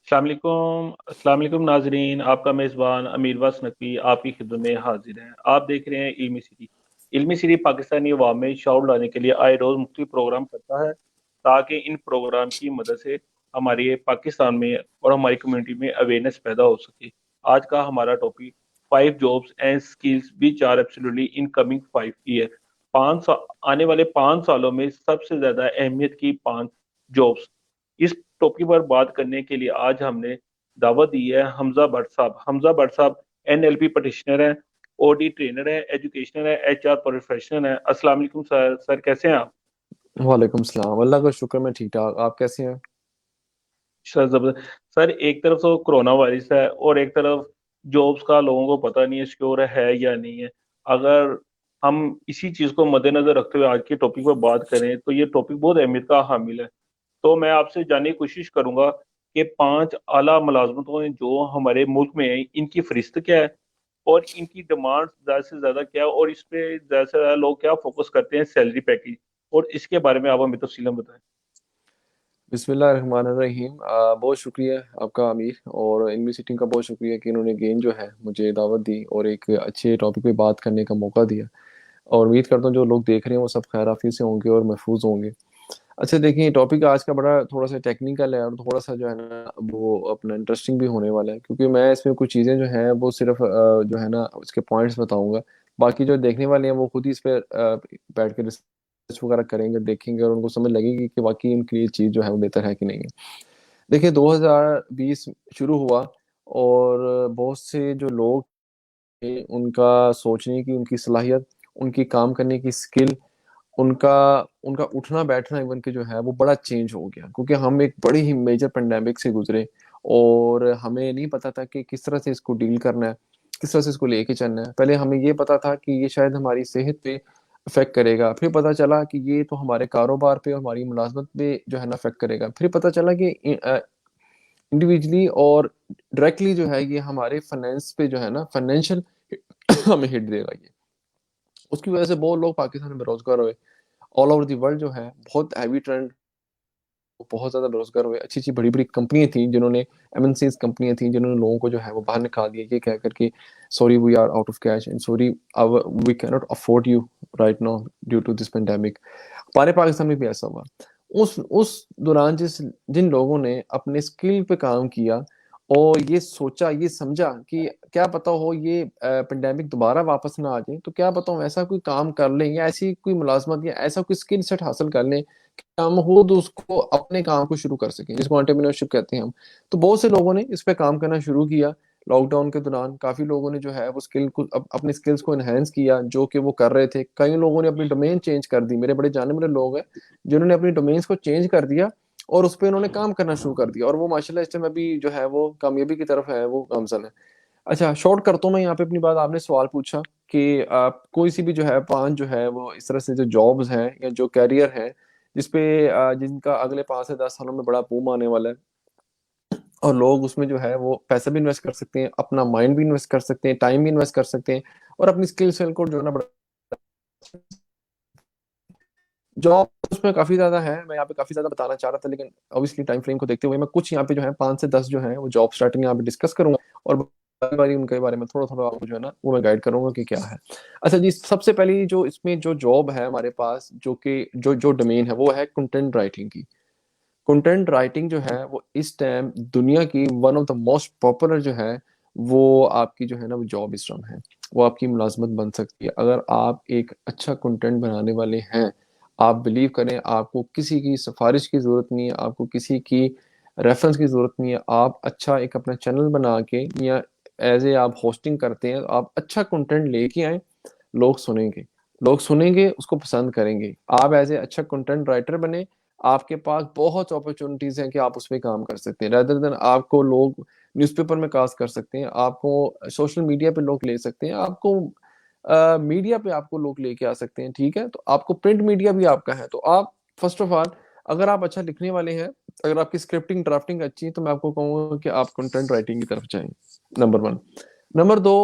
अस्सलाम वालेकुम नाजरीन। आपका मेज़बान अमीर वस नकवी आपकी खिदमत में हाजिर है। आप देख रहे हैं इल्मी सिटी। इल्मी सिटी पाकिस्तानी अवाम में शऊर लाने के लिए आए रोज़ मुख्तलिफ प्रोग्राम करता है, ताकि इन प्रोग्राम की मदद से हमारे पाकिस्तान में और हमारी कम्युनिटी में अवेयरनेस पैदा हो सके। आज का हमारा topic 5 jobs and skills which are absolutely in coming 5 year. आने वाले 5 सालों में सबसे ज़्यादा अहमियत की 5 जॉब्स। इस टॉपिक पर बात करने के लिए आज हमने दावत दी है हमजा भट्ट साहब। हमजा भट्ट साहब एनएलपी प्रैक्टिशनर हैं, ओडी ट्रेनर है, एजुकेशनर है, एचआर प्रोफेशनल है। अस्सलाम वालेकुम सर। सर कैसे हैं आप? वालेकुम सलाम। अल्लाह का शुक्र, मैं ठीक ठाक। आप कैसे हैं? सर जबरदस्त। सर एक तरफ तो कोरोना वायरस है और एक तरफ जॉब्स का लोगों को पता नहीं है सिक्योर है या नहीं है। अगर हम इसी चीज़ को मद्देनजर रखते हुए आज के टॉपिक पर बात करें तो ये टॉपिक बहुत अहमियत का हामिल है। तो मैं आपसे जानने की कोशिश करूंगा कि 5 आला मुलाजमतों जो हमारे मुल्क में है इनकी फरिस्त क्या है और इनकी डिमांड ज़्यादा से ज़्यादा क्या है, और इस पे ज़्यादा से ज़्यादा लोग क्या फोकस करते हैं, सैलरी पैकेज। और इसके बारे में आप हमें तफसीलन बताएं। बिस्मिल्लाहिर्रहमानिर्रहीम। बहुत शुक्रिया आपका आमिर, और इनवी सिटिंग का बहुत शुक्रिया कि इन्होंने गेम जो है मुझे दावत दी और एक अच्छे टॉपिक पे बात करने का मौका दिया। और उम्मीद करता हूँ जो लोग देख रहे हैं वो सब खैर आफियत से होंगे और महफूज होंगे। अच्छा, देखिए, टॉपिक आज का बड़ा थोड़ा सा टेक्निकल है और थोड़ा सा जो है ना वो अपना इंटरेस्टिंग भी होने वाला है, क्योंकि मैं इसमें कुछ चीज़ें जो हैं वो सिर्फ जो है ना उसके पॉइंट्स बताऊंगा। बाकी जो देखने वाले हैं वो खुद ही इस पर बैठ के रिसर्च वगैरह करेंगे, देखेंगे, और उनको समझ लगेगी कि वाकई उनके लिए चीज़ जो है वो बेहतर है कि नहीं है। देखिए, 2020 शुरू हुआ और बहुत से जो लोग थे उनका सोचने की, उनकी सलाहियत, उनकी काम करने की स्किल, उनका उनका उठना बैठना इवन के जो है वो बड़ा चेंज हो गया, क्योंकि हम एक बड़ी ही मेजर पेंडेमिक से गुजरे और हमें नहीं पता था कि किस तरह से इसको डील करना है, किस तरह से इसको लेके चलना है। पहले हमें ये पता था कि ये शायद हमारी सेहत पे अफेक्ट करेगा, फिर पता चला कि ये तो हमारे कारोबार पे और हमारी मुलाजमत पे जो है ना अफेक्ट करेगा, फिर पता चला कि इंडिविजुअली और डायरेक्टली जो है ये हमारे फाइनेंस पे जो है ना फाइनेंशियल हमें हिट देगा ये। उसकी वजह से बहुत लोग पाकिस्तान में बेरोजगार हुए। ऑल ओवर दी वर्ल्ड जो है बहुत हैवी ट्रेंड, बहुत ज्यादा बेरोजगार हुए। अच्छी अच्छी बड़ी बड़ी कंपनियां थी जिन्होंने, एमएनसीज कंपनियां थी जिन्होंने लोगों को जो है वो बाहर निकाल दिया, ये कह करके sorry we are out of cash and sorry we can not afford you right now due to this pandemic. हमारे पाकिस्तान में भी ऐसा हुआ। उस दौरान जिन लोगों ने अपने स्किल पे काम किया और ये सोचा, ये समझा कि क्या पता हो ये पेंडेमिक दोबारा वापस ना आ जाए, तो क्या पता हो ऐसा कोई काम कर लें या ऐसी कोई मुलाजमत या ऐसा कोई स्किल सेट हासिल कर लें कि हम खुद उसको अपने काम को शुरू कर सकें, जिसको एंटरप्रेन्योरशिप कहते हैं हम। तो बहुत से लोगों ने इस पे काम करना शुरू किया। लॉकडाउन के दौरान काफी लोगों ने जो है वो स्किल को अपने स्किल्स को एनहेंस किया जो कि वो कर रहे थे। कई लोगों ने अपनी डोमेन चेंज कर दी, मेरे बड़े जाने वाले लोग हैं जिन्होंने अपनी डोमेन्स को चेंज कर दिया और उस पर उन्होंने काम करना शुरू कर दिया, और वो माशाल्लाह इस टाइम अभी जो है वो कामयाबी की तरफ है, वो गामजन है। अच्छा, शॉर्ट करता हूँ मैं यहाँ पे अपनी बात। आपने सवाल पूछा कि आप कोई सी भी जो है 5 जो है वो इस तरह से जो जॉब्स हैं या जो कैरियर है जिसपे जिनका अगले 5 से 10 सालों में बड़ा बूम आने वाला है, और लोग उसमें जो है वो पैसा भी इन्वेस्ट कर सकते हैं, अपना माइंड भी इन्वेस्ट कर सकते हैं, टाइम भी इन्वेस्ट कर सकते हैं, और अपनी स्किल सेल को जो है ना बड़ा। जॉब उसमें काफी ज्यादा है, मैं यहाँ पे काफी ज्यादा बताना चाह रहा था, लेकिन ऑब्वियसली टाइम फ्रेम को देखते हुए मैं कुछ यहाँ पे जो है 5 से 10 जो है वो जॉब स्टार्टिंग यहाँ पे डिस्कस करूंगा, और बारी बारी उनके बारे में थोड़ा थोड़ा आपको जो है ना वो मैं गाइड करूंगा कि क्या है। अच्छा जी, सबसे पहली जो इसमें जो जॉब है हमारे पास, जो कि जो जो डोमेन है वो है कंटेंट राइटिंग की। कंटेंट राइटिंग जो है वो इस टाइम दुनिया की one of the most popular जो है वो आपकी जो है ना वो जॉब इस टाइम है, वो आपकी मुलाजमत बन सकती है अगर आप एक अच्छा कंटेंट बनाने वाले हैं। आप बिलीव करें, आपको किसी की सिफारिश की जरूरत नहीं है, आपको किसी की रेफरेंस की जरूरत नहीं है। आप अच्छा एक अपना चैनल बना के या एज ए आप होस्टिंग करते हैं, आप अच्छा कंटेंट लेके आए, लोग सुनेंगे, लोग सुनेंगे, उसको पसंद करेंगे। आप एज ए अच्छा कंटेंट राइटर बने, आपके पास बहुत अपॉर्चुनिटीज हैं कि आप उसमें काम कर सकते हैं। रेदर देन आपको लोग न्यूज़पेपर में कास्ट कर सकते हैं, आपको सोशल मीडिया पे लोग ले सकते हैं, आपको मीडिया पे आपको लोग लेके आ सकते हैं। ठीक है, तो आपको प्रिंट मीडिया भी आपका है। तो आप फर्स्ट ऑफ ऑल, अगर आप अच्छा लिखने वाले हैं, अगर आपकी स्क्रिप्टिंग ड्राफ्टिंग अच्छी है, तो मैं आपको कहूंगा कि आप कंटेंट राइटिंग की तरफ जाएं, नंबर 1। नंबर 2,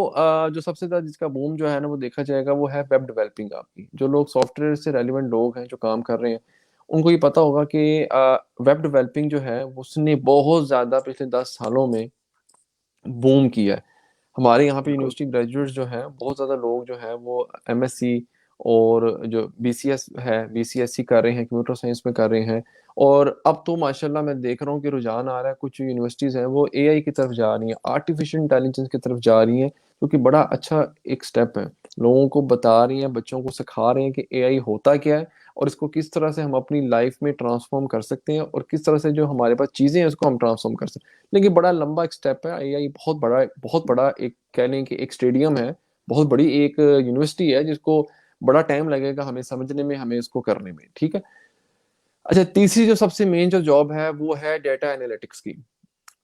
जो सबसे ज्यादा जिसका बूम जो है ना वो देखा जाएगा वो है वेब डेवलपिंग। आपकी जो लोग सॉफ्टवेयर से रेलिवेंट लोग हैं जो काम कर रहे हैं उनको ये पता होगा कि वेब डेवलपिंग जो है उसने बहुत ज़्यादा पिछले 10 सालों में बूम किया है। हमारे यहाँ पे बिल्कुल। यूनिवर्सिटी ग्रेजुएट्स जो हैं, बहुत ज़्यादा लोग जो हैं वो एमएससी और जो बीसीएस है, बीसीएससी कर रहे हैं, कंप्यूटर साइंस में कर रहे हैं। और अब तो माशाल्लाह मैं देख रहा हूँ कि रुझान आ रहा है, कुछ यूनिवर्सिटीज़ हैं वो एआई की तरफ जा रही हैं, आर्टिफिशियल इंटेलिजेंस की तरफ जा रही हैं, जो कि बड़ा अच्छा एक स्टेप है। लोगों को बता रही हैं, बच्चों को सिखा रहे हैं कि एआई होता क्या है और इसको किस तरह से हम अपनी लाइफ में ट्रांसफॉर्म कर सकते हैं, और किस तरह से जो हमारे पास चीज़ें हैं उसको हम ट्रांसफॉर्म कर सकते हैं। लेकिन बड़ा लंबा एक स्टेप है। एआई बहुत बड़ा एक कह लें कि एक स्टेडियम है, बहुत बड़ी एक यूनिवर्सिटी है, जिसको बड़ा टाइम लगेगा हमें समझने में, हमें इसको करने में। ठीक है। अच्छा, तीसरी जो सबसे मेन जो जॉब है वो है डेटा एनालिटिक्स की।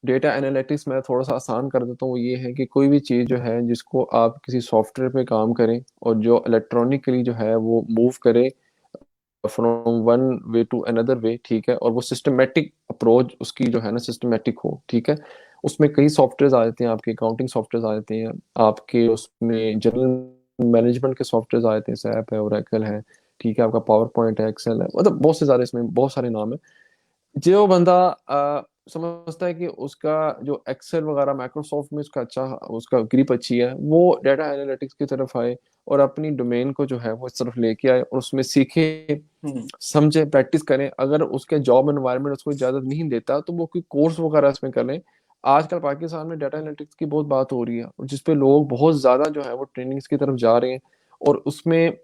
डेटा एनालिटिक्स मैं थोड़ा सा आसान कर देता हूँ। वो ये है कि कोई भी चीज़ जो है जिसको आप किसी सॉफ्टवेयर पे काम करें और जो इलेक्ट्रॉनिकली जो है वो मूव करे from one way to another way, ठीक है, और वो सिस्टमेटिक अप्रोच उसकी जो है ना सिस्टमेटिक हो। ठीक है। उसमें कई सॉफ्टवेयर आ जाते हैं, आपके अकाउंटिंग सॉफ्टवेयर आ जाते हैं, आपके उसमें जनरल मैनेजमेंट के सॉफ्टवेयर आ जाते हैं, सैप है, ओरेकल है, ठीक है, आपका पावर पॉइंट है, एक्सेल है, मतलब बहुत से सारे इसमें बहुत सारे नाम है। जो बंदा समझता है कि उसका जो एक्सेल वगैरह माइक्रोसॉफ्ट में उसका अच्छा, उसका ग्रिप अच्छी है, वो डेटा एनालिटिक्स की तरफ आए और अपनी डोमेन को जो है वो इस तरफ लेके आए और उसमें सीखे, हम्म। समझे, प्रैक्टिस करें। अगर उसके जॉब एनवायरनमेंट उसको इजाजत नहीं देता तो वो कोई कोर्स वगैरह इसमें कर लें। आजकल पाकिस्तान में डाटा एनालिटिक्स की बहुत बात हो रही है और जिसपे लोग बहुत ज्यादा जो है वो ट्रेनिंग्स की तरफ जा रहे हैं, और उसमें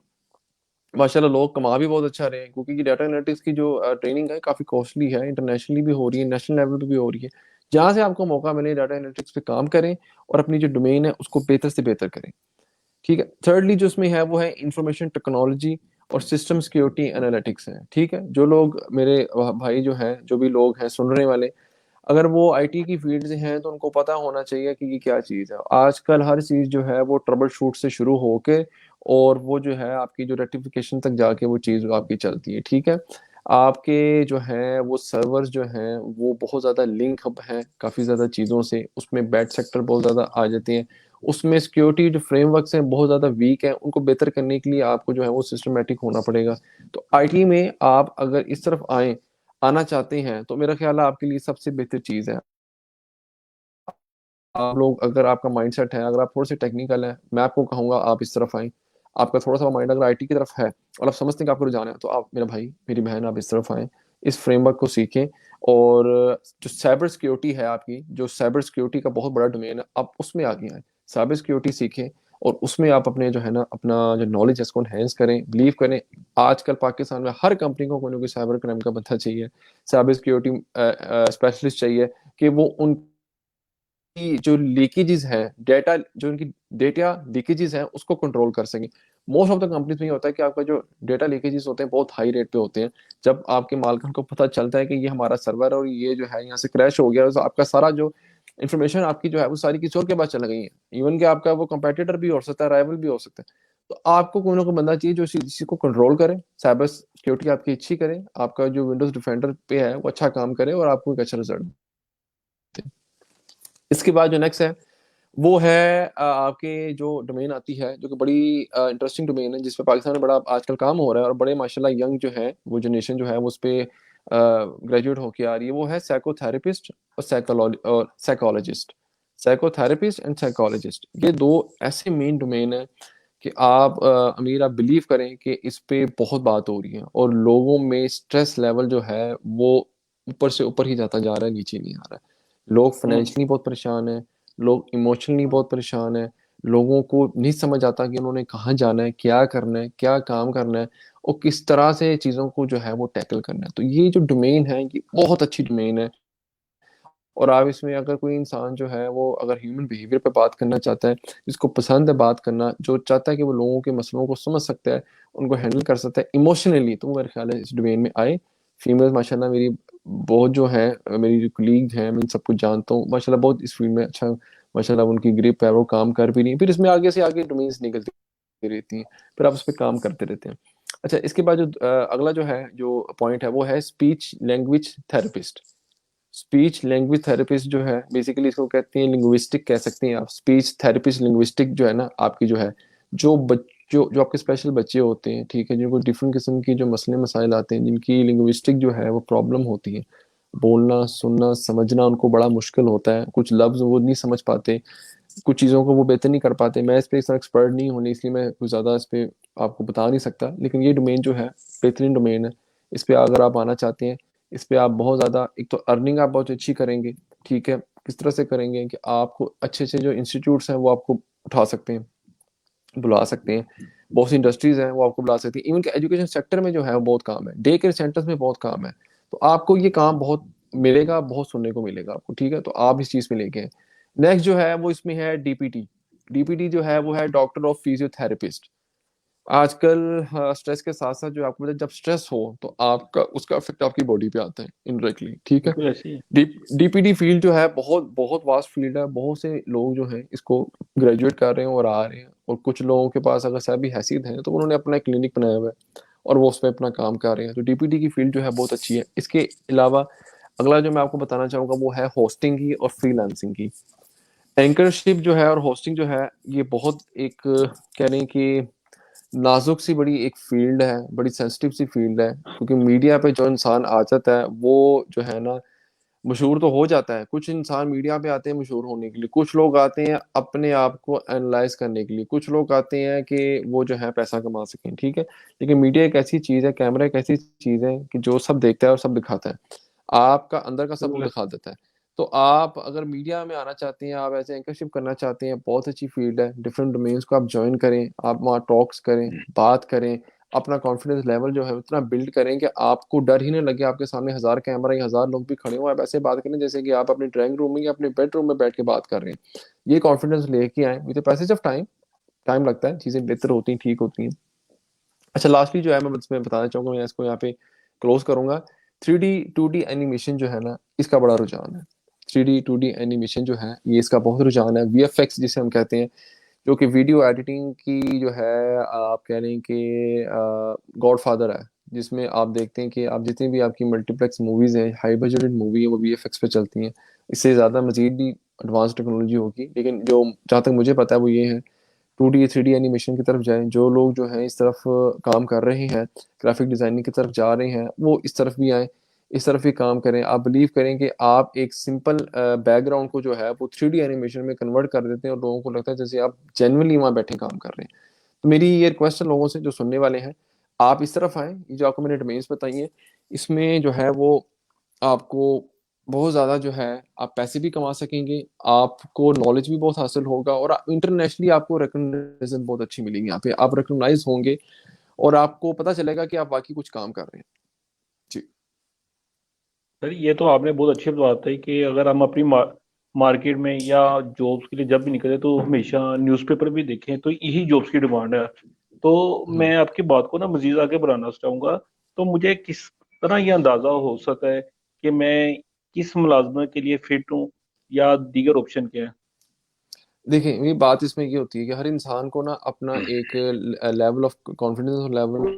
माशाल्लाह लोग कमा भी बहुत अच्छा रहे हैं, क्योंकि ये डाटा एनालिटिक्स की जो ट्रेनिंग है काफ़ी कॉस्टली है, इंटरनेशनली भी हो रही है, नेशनल लेवल पे भी हो रही है। जहाँ से आपको मौका मिले डाटा एनालिटिक्स पे काम करें और अपनी जो डोमेन है उसको बेहतर से बेहतर करें। ठीक है। थर्डली जो इसमें है वो है इंफॉर्मेशन टेक्नोलॉजी और सिस्टम सिक्योरिटी एनालिटिक्स है। ठीक है। जो लोग मेरे भाई जो हैं, जो भी लोग हैं सुनने वाले, अगर वो आईटी की फील्ड से हैं तो उनको पता होना चाहिए कि ये क्या चीज़ है। आजकल हर चीज़ जो है वो ट्रबल शूट से शुरू होके और वो जो है आपकी जो रेक्टिफिकेशन तक जाके वो चीज़ आपकी चलती है। ठीक है। आपके जो है वो सर्वर्स जो हैं वो बहुत ज़्यादा लिंक हब हैं काफ़ी ज़्यादा चीज़ों से, उसमें बैड सेक्टर बहुत ज़्यादा आ जाते हैं, उसमें सिक्योरिटी जो फ्रेमवर्क्स हैं बहुत ज़्यादा वीक है, उनको बेहतर करने के लिए आपको जो है वो सिस्टमेटिक होना पड़ेगा। तो आईटी में आप अगर इस तरफ आना चाहते हैं तो मेरा ख्याल है आपके लिए सबसे बेहतर चीज़ है। आप लोग, अगर आपका माइंडसेट है, अगर आप थोड़े से टेक्निकल है, मैं आपको कहूंगा आप इस तरफ आएं। आपका थोड़ा सा माइंड अगर आईटी की तरफ है और आप समझते हैं कि आपको रुझान है, तो आप, मेरा भाई मेरी बहन, आप इस तरफ आएं, इस फ्रेमवर्क को सीखें। और जो साइबर सिक्योरिटी है, आपकी जो साइबर सिक्योरिटी का बहुत बड़ा डोमेन है, आप उसमें आगे आएं, साइबर सिक्योरिटी सीखें और उसमें आप अपने जो है ना अपना जो नॉलेज है उसको एनहेंस करें। बिलीव करें, आजकल पाकिस्तान में हर कंपनी को कोई ना कोई साइबर क्राइम का बंदा चाहिए, साइबर सिक्योरिटी स्पेशलिस्ट चाहिए, कि वो उन की जो लीकेजेस हैं, डेटा जो उनकी डेटा लीकेजेस हैं उसको कंट्रोल कर सकें। मोस्ट ऑफ द कंपनीज में ये होता है कि आपका जो डेटा लीकेजेस होते हैं बहुत हाई रेट पे होते हैं। जब आपके मालिक को पता चलता है कि ये हमारा सर्वर और ये जो है यहाँ से क्रैश हो गया, तो आपका सारा जो इन्फॉर्मेशन आपकी जो है वो सारी किसी और के पास चल गई है। इवन कि आपका वो कंपेटिटर भी हो सकता है, राइवल भी हो सकता है। तो आपको कोई ना कोई बंदा चाहिए जो इसी को कंट्रोल करे, साइबर सिक्योरिटी आपकी अच्छी करे, आपका जो विंडोज डिफेंडर पे है वो अच्छा काम करे और आपको एक अच्छा रिजल्ट दे। इसके बाद जो नेक्स्ट है वो है आपके जो डोमेन आती है, जो कि बड़ी इंटरेस्टिंग डोमेन है, जिस पे पाकिस्तान में बड़ा आजकल काम हो रहा है और बड़े माशाल्लाह यंग जो है वो जनरेशन जो है वो उस पे ग्रेजुएट होके आ रही है। वो है साइकोथेरेपिस्ट और साइकोलॉजिस्ट। साइकोथेरेपिस्ट एंड साइकोलॉजिस्ट, ये दो ऐसे मेन डोमेन है कि आप अमीर, आप बिलीव करें कि इस पे बहुत बात हो रही है और लोगों में स्ट्रेस लेवल जो है वो ऊपर से ऊपर ही जाता जा रहा है, नीचे नहीं आ रहा है। लोग हम्म। फाइनेंशियली बहुत परेशान है, लोग इमोशनली बहुत परेशान है, लोगों को नहीं समझ आता कि उन्होंने कहाँ जाना है, क्या करना है, क्या काम करना है और किस तरह से चीज़ों को जो है वो टैकल करना है। तो ये जो डोमेन है ये बहुत अच्छी डोमेन है। और आप इसमें अगर कोई इंसान जो है वो अगर ह्यूमन बिहेवियर पे बात करना चाहता है, जिसको पसंद है बात करना, जो चाहता है कि वो लोगों के मसलों को समझ सकता है, उनको हैंडल कर सकता है इमोशनली, तो वो मेरे ख्याल है इस डोमेन में आए। फीमेल्स माशाल्लाह मेरी बहुत जो है, मेरी जो कलीग हैं, मैं इन सबको जानता हूँ, माशाल्लाह बहुत इस फील्ड में अच्छा, माशाल्लाह उनकी ग्रिप है, वो काम कर भी रही है, फिर इसमें आगे से आगे डोमेन्स निकलती रहती हैं, फिर आप उस पर काम करते रहते हैं। अच्छा, इसके बाद जो अगला जो है जो पॉइंट है वो है speech language therapist. Speech language therapist जो है बेसिकली इसको कहते हैं लिंग्विस्टिक, कह सकते हैं आप, स्पीच थेरेपिस्ट लिंग्विस्टिक जो है ना आपकी जो है, जो जो जो आपके स्पेशल बच्चे होते हैं, ठीक है, जिनको डिफरेंट किस्म की जो मसले मसाइल आते हैं, जिनकी लिंग्विस्टिक जो है वो प्रॉब्लम होती है, बोलना सुनना समझना उनको बड़ा मुश्किल होता है, कुछ लफ्ज वो नहीं समझ पाते, कुछ चीज़ों को वो बेहतर नहीं कर पाते। मैं इस पे इस तरह एक्सपर्ट नहीं हूँ, इसलिए मैं कुछ ज़्यादा इस पे आपको बता नहीं सकता, लेकिन ये डोमेन जो है बेहतरीन डोमेन है। इस पे अगर आप आना चाहते हैं, इस पे आप बहुत ज़्यादा, एक तो अर्निंग आप बहुत अच्छी करेंगे, ठीक है। किस तरह से करेंगे कि आपको अच्छे अच्छे जो इंस्टीट्यूट्स हैं वो आपको उठा सकते हैं, बुला सकते हैं, बहुत सी इंडस्ट्रीज हैं वो आपको बुला सकती हैं, इवन के एजुकेशन सेक्टर में जो है वो बहुत काम है, डे केयर सेंटर्स में बहुत काम है। तो आपको ये काम बहुत मिलेगा, बहुत सुनने को मिलेगा आपको, ठीक है। तो आप इस चीज में लेके हैं। नेक्स्ट जो है वो इसमें है डीपीटी। डीपीटी जो है वो है डॉक्टर ऑफ फिजियोथेरेपिस्ट। आजकल स्ट्रेस के साथ साथ जो आपको पता है, जब स्ट्रेस हो तो आपका उसका इफेक्ट आपकी बॉडी पे आता है इनडायरेक्टली, ठीक है। बिल्कुल ऐसे ही है। डीपीडी फील्ड जो है बहुत बहुत वास्ट फील्ड है, बहुत से लोग जो हैं इसको ग्रेजुएट कर रहे हैं और आ रहे हैं, और कुछ लोगों के पास अगर सभी हैसियत है तो उन्होंने अपना क्लिनिक बनाया हुआ है और वो उसमें अपना काम कर रहे हैं। तो डीपीडी की फील्ड जो है बहुत अच्छी है। इसके अलावा अगला जो मैं आपको बताना चाहूंगा वो है होस्टिंग की और फ्रीलांसिंग की। एंकरशिप जो है और होस्टिंग जो है, ये बहुत एक कह रहे हैं कि नाजुक सी बड़ी एक फील्ड है, बड़ी सेंसिटिव सी फील्ड है, क्योंकि मीडिया पे जो इंसान आ जाता है वो जो है ना मशहूर तो हो जाता है। कुछ इंसान मीडिया पे आते हैं मशहूर होने के लिए, कुछ लोग आते हैं अपने आप को एनालाइज करने के लिए, कुछ लोग आते हैं कि वो जो है पैसा कमा सकें, ठीक है। लेकिन मीडिया एक ऐसी चीज है, कैमरा एक ऐसी चीज है कि जो सब देखता है और सब दिखाता है, आपका अंदर का सब वो बिल्कुल दिखा देता है। तो आप अगर मीडिया में आना चाहते हैं, आप ऐसे एंकरशिप करना चाहते हैं, बहुत अच्छी फील्ड है। डिफरेंट डोमेन्स को आप ज्वाइन करें, आप वहाँ टॉक्स करें, बात करें, अपना कॉन्फिडेंस लेवल जो है उतना बिल्ड करें कि आपको डर ही नहीं लगे, आपके सामने 1000 कैमरा या 1000 लोग भी खड़े हो, आप ऐसे बात करें जैसे कि आप अपने ड्राइंग रूम में या अपने बेडरूम में बैठ के बात कर रहे हैं। ये कॉन्फिडेंस लेके आए with passage of time. Time लगता है, चीजें बेहतर होती हैं, ठीक होती हैं। अच्छा, लास्टली जो है मैं इसमें बताना चाहूंगा, मैं इसको यहाँ पे क्लोज करूंगा। 3D 2D एनिमेशन जो है ना, इसका बड़ा रुझान है। 3D 2D एनिमेशन जो है ये इसका बहुत रुझान है। वीएफएक्स जिसे हम कहते हैं, जो कि वीडियो एडिटिंग की जो है, आप कह रहे हैं कि गॉड फादर है, जिसमें आप देखते हैं कि आप जितनी भी आपकी मल्टीप्लेक्स मूवीज हैं, हाई बजटेड मूवी है, वो वीएफएक्स पे चलती हैं। इससे ज़्यादा मजीद भी एडवांस टेक्नोलॉजी होगी, लेकिन जो जहाँ तक मुझे पता है वो ये है, 2D 3D एनिमेशन की तरफ जाएं। जो लोग जो हैं इस तरफ काम कर रहे हैं, ग्राफिक डिजाइनिंग की तरफ जा रहे हैं, वो इस तरफ भी आए, इस तरफ भी काम करें। आप बिलीव करें कि आप एक सिंपल बैकग्राउंड को जो है वो 3D एनिमेशन में कन्वर्ट कर देते हैं और लोगों को लगता है जैसे आप जेन्युइनली वहाँ बैठे काम कर रहे हैं। तो मेरी ये रिक्वेस्ट है लोगों से जो सुनने वाले हैं, आप इस तरफ आए। ये जो आपको मैंने डोमेन्स बताई हैं, इसमें जो है वो आपको बहुत ज़्यादा जो है आप पैसे भी कमा सकेंगे, आपको नॉलेज भी बहुत हासिल होगा, और इंटरनेशनली आपको रिकग्निशन बहुत अच्छी मिलेगी। यहाँ पे आप रिकग्नाइज होंगे और आपको पता चलेगा कि आप वाकई कुछ काम कर रहे हैं। जी। सर, ये तो आपने बहुत अच्छी बात है कि अगर हम अपनी मार्केट में या जॉब्स के लिए जब भी निकले तो हमेशा न्यूज़पेपर भी देखें, तो यही जॉब्स की डिमांड है। तो हम्म। मैं आपकी बात को ना मजीद आगे बढ़ाना चाहूँगा। तो मुझे किस तरह ये अंदाज़ा हो सकता है कि मैं किस मुलाजमत के लिए फिट हूँ, या दीगर ऑप्शन क्या है? देखिए, ये बात इसमें ये होती है कि हर इंसान को ना अपना एक लेवल ऑफ कॉन्फिडेंस और लेवल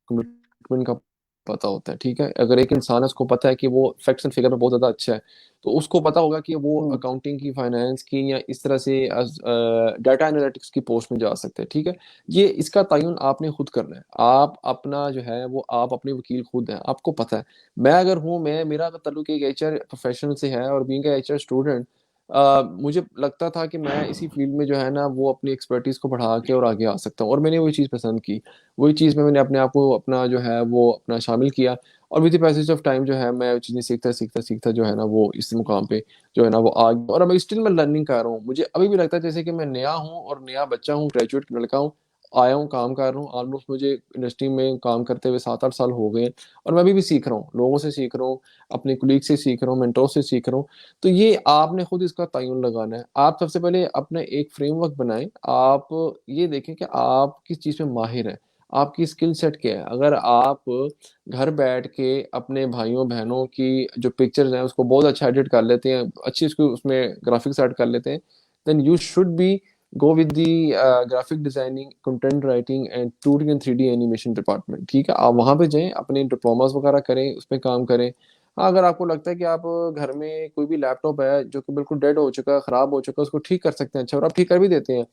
कमिटमेंट का पता होता है, ठीक है। अगर एक इंसान है, उसको पता है कि वो फैक्ट्स एंड फिगर में बहुत ज्यादा अच्छा है, तो उसको पता होगा कि वो हम्म। अकाउंटिंग की, फाइनेंस की, या इस तरह से डाटा एनालिटिक्स की पोस्ट में जा सकते हैं, ठीक है। ये इसका तयन आपने खुद करना है। आप अपना जो है वो आप अपने वकील खुद हैं, आपको पता है। मैं अगर हूँ, मैं मेरा अगर ताल्लुक एक एचआर प्रोफेशनल से है और बीइंग एचआर स्टूडेंट, मुझे लगता था कि मैं इसी फील्ड में जो है ना वो अपनी एक्सपर्टीज को बढ़ा के और आगे आ सकता हूँ, और मैंने वही चीज़ पसंद की। वही चीज़ में मैंने अपने आप को अपना जो है वो अपना शामिल किया, और with the passage of time जो है मैं चीज़ें सीखता सीखता सीखता जो है ना वो इस मुकाम पे जो है ना वो आ गया। और अब स्टिल मैं लर्निंग कर रहा हूँ। मुझे अभी भी लगता है जैसे कि मैं नया हूँ और नया बच्चा हूँ, ग्रेजुएट लड़का हूँ, आया हूँ, काम कर रहा हूँ। ऑलमोस्ट मुझे इंडस्ट्री में काम करते हुए 7-8 साल हो गए हैं, और मैं अभी भी सीख रहा हूँ, लोगों से सीख रहा हूँ, अपने कुलीग से सीख रहा हूँ, मेंटोर से सीख रहा हूँ। तो ये आपने खुद इसका तयन लगाना है। आप सबसे पहले अपना एक फ्रेमवर्क बनाएं। आप ये देखें कि आप किस चीज़ में माहिर हैं, आपकी स्किल सेट क्या है। अगर आप घर बैठ के अपने भाइयों बहनों की जो पिक्चर्स हैं उसको बहुत अच्छा एडिट कर लेते हैं, अच्छी उसको उसमें ग्राफिक्स ऐड कर लेते हैं, then you should be go with the graphic designing, content writing and 2D and 3D animation department, ठीक है। आप वहां पे जाएं, अपने डिप्लोमास वगैरह करें, उस पर काम करें। हाँ, अगर आपको लगता है कि आप घर में कोई भी लैपटॉप है जो कि बिल्कुल डेड हो चुका है, खराब हो चुका है, उसको ठीक कर सकते हैं, अच्छा, और आप ठीक कर भी देते हैं,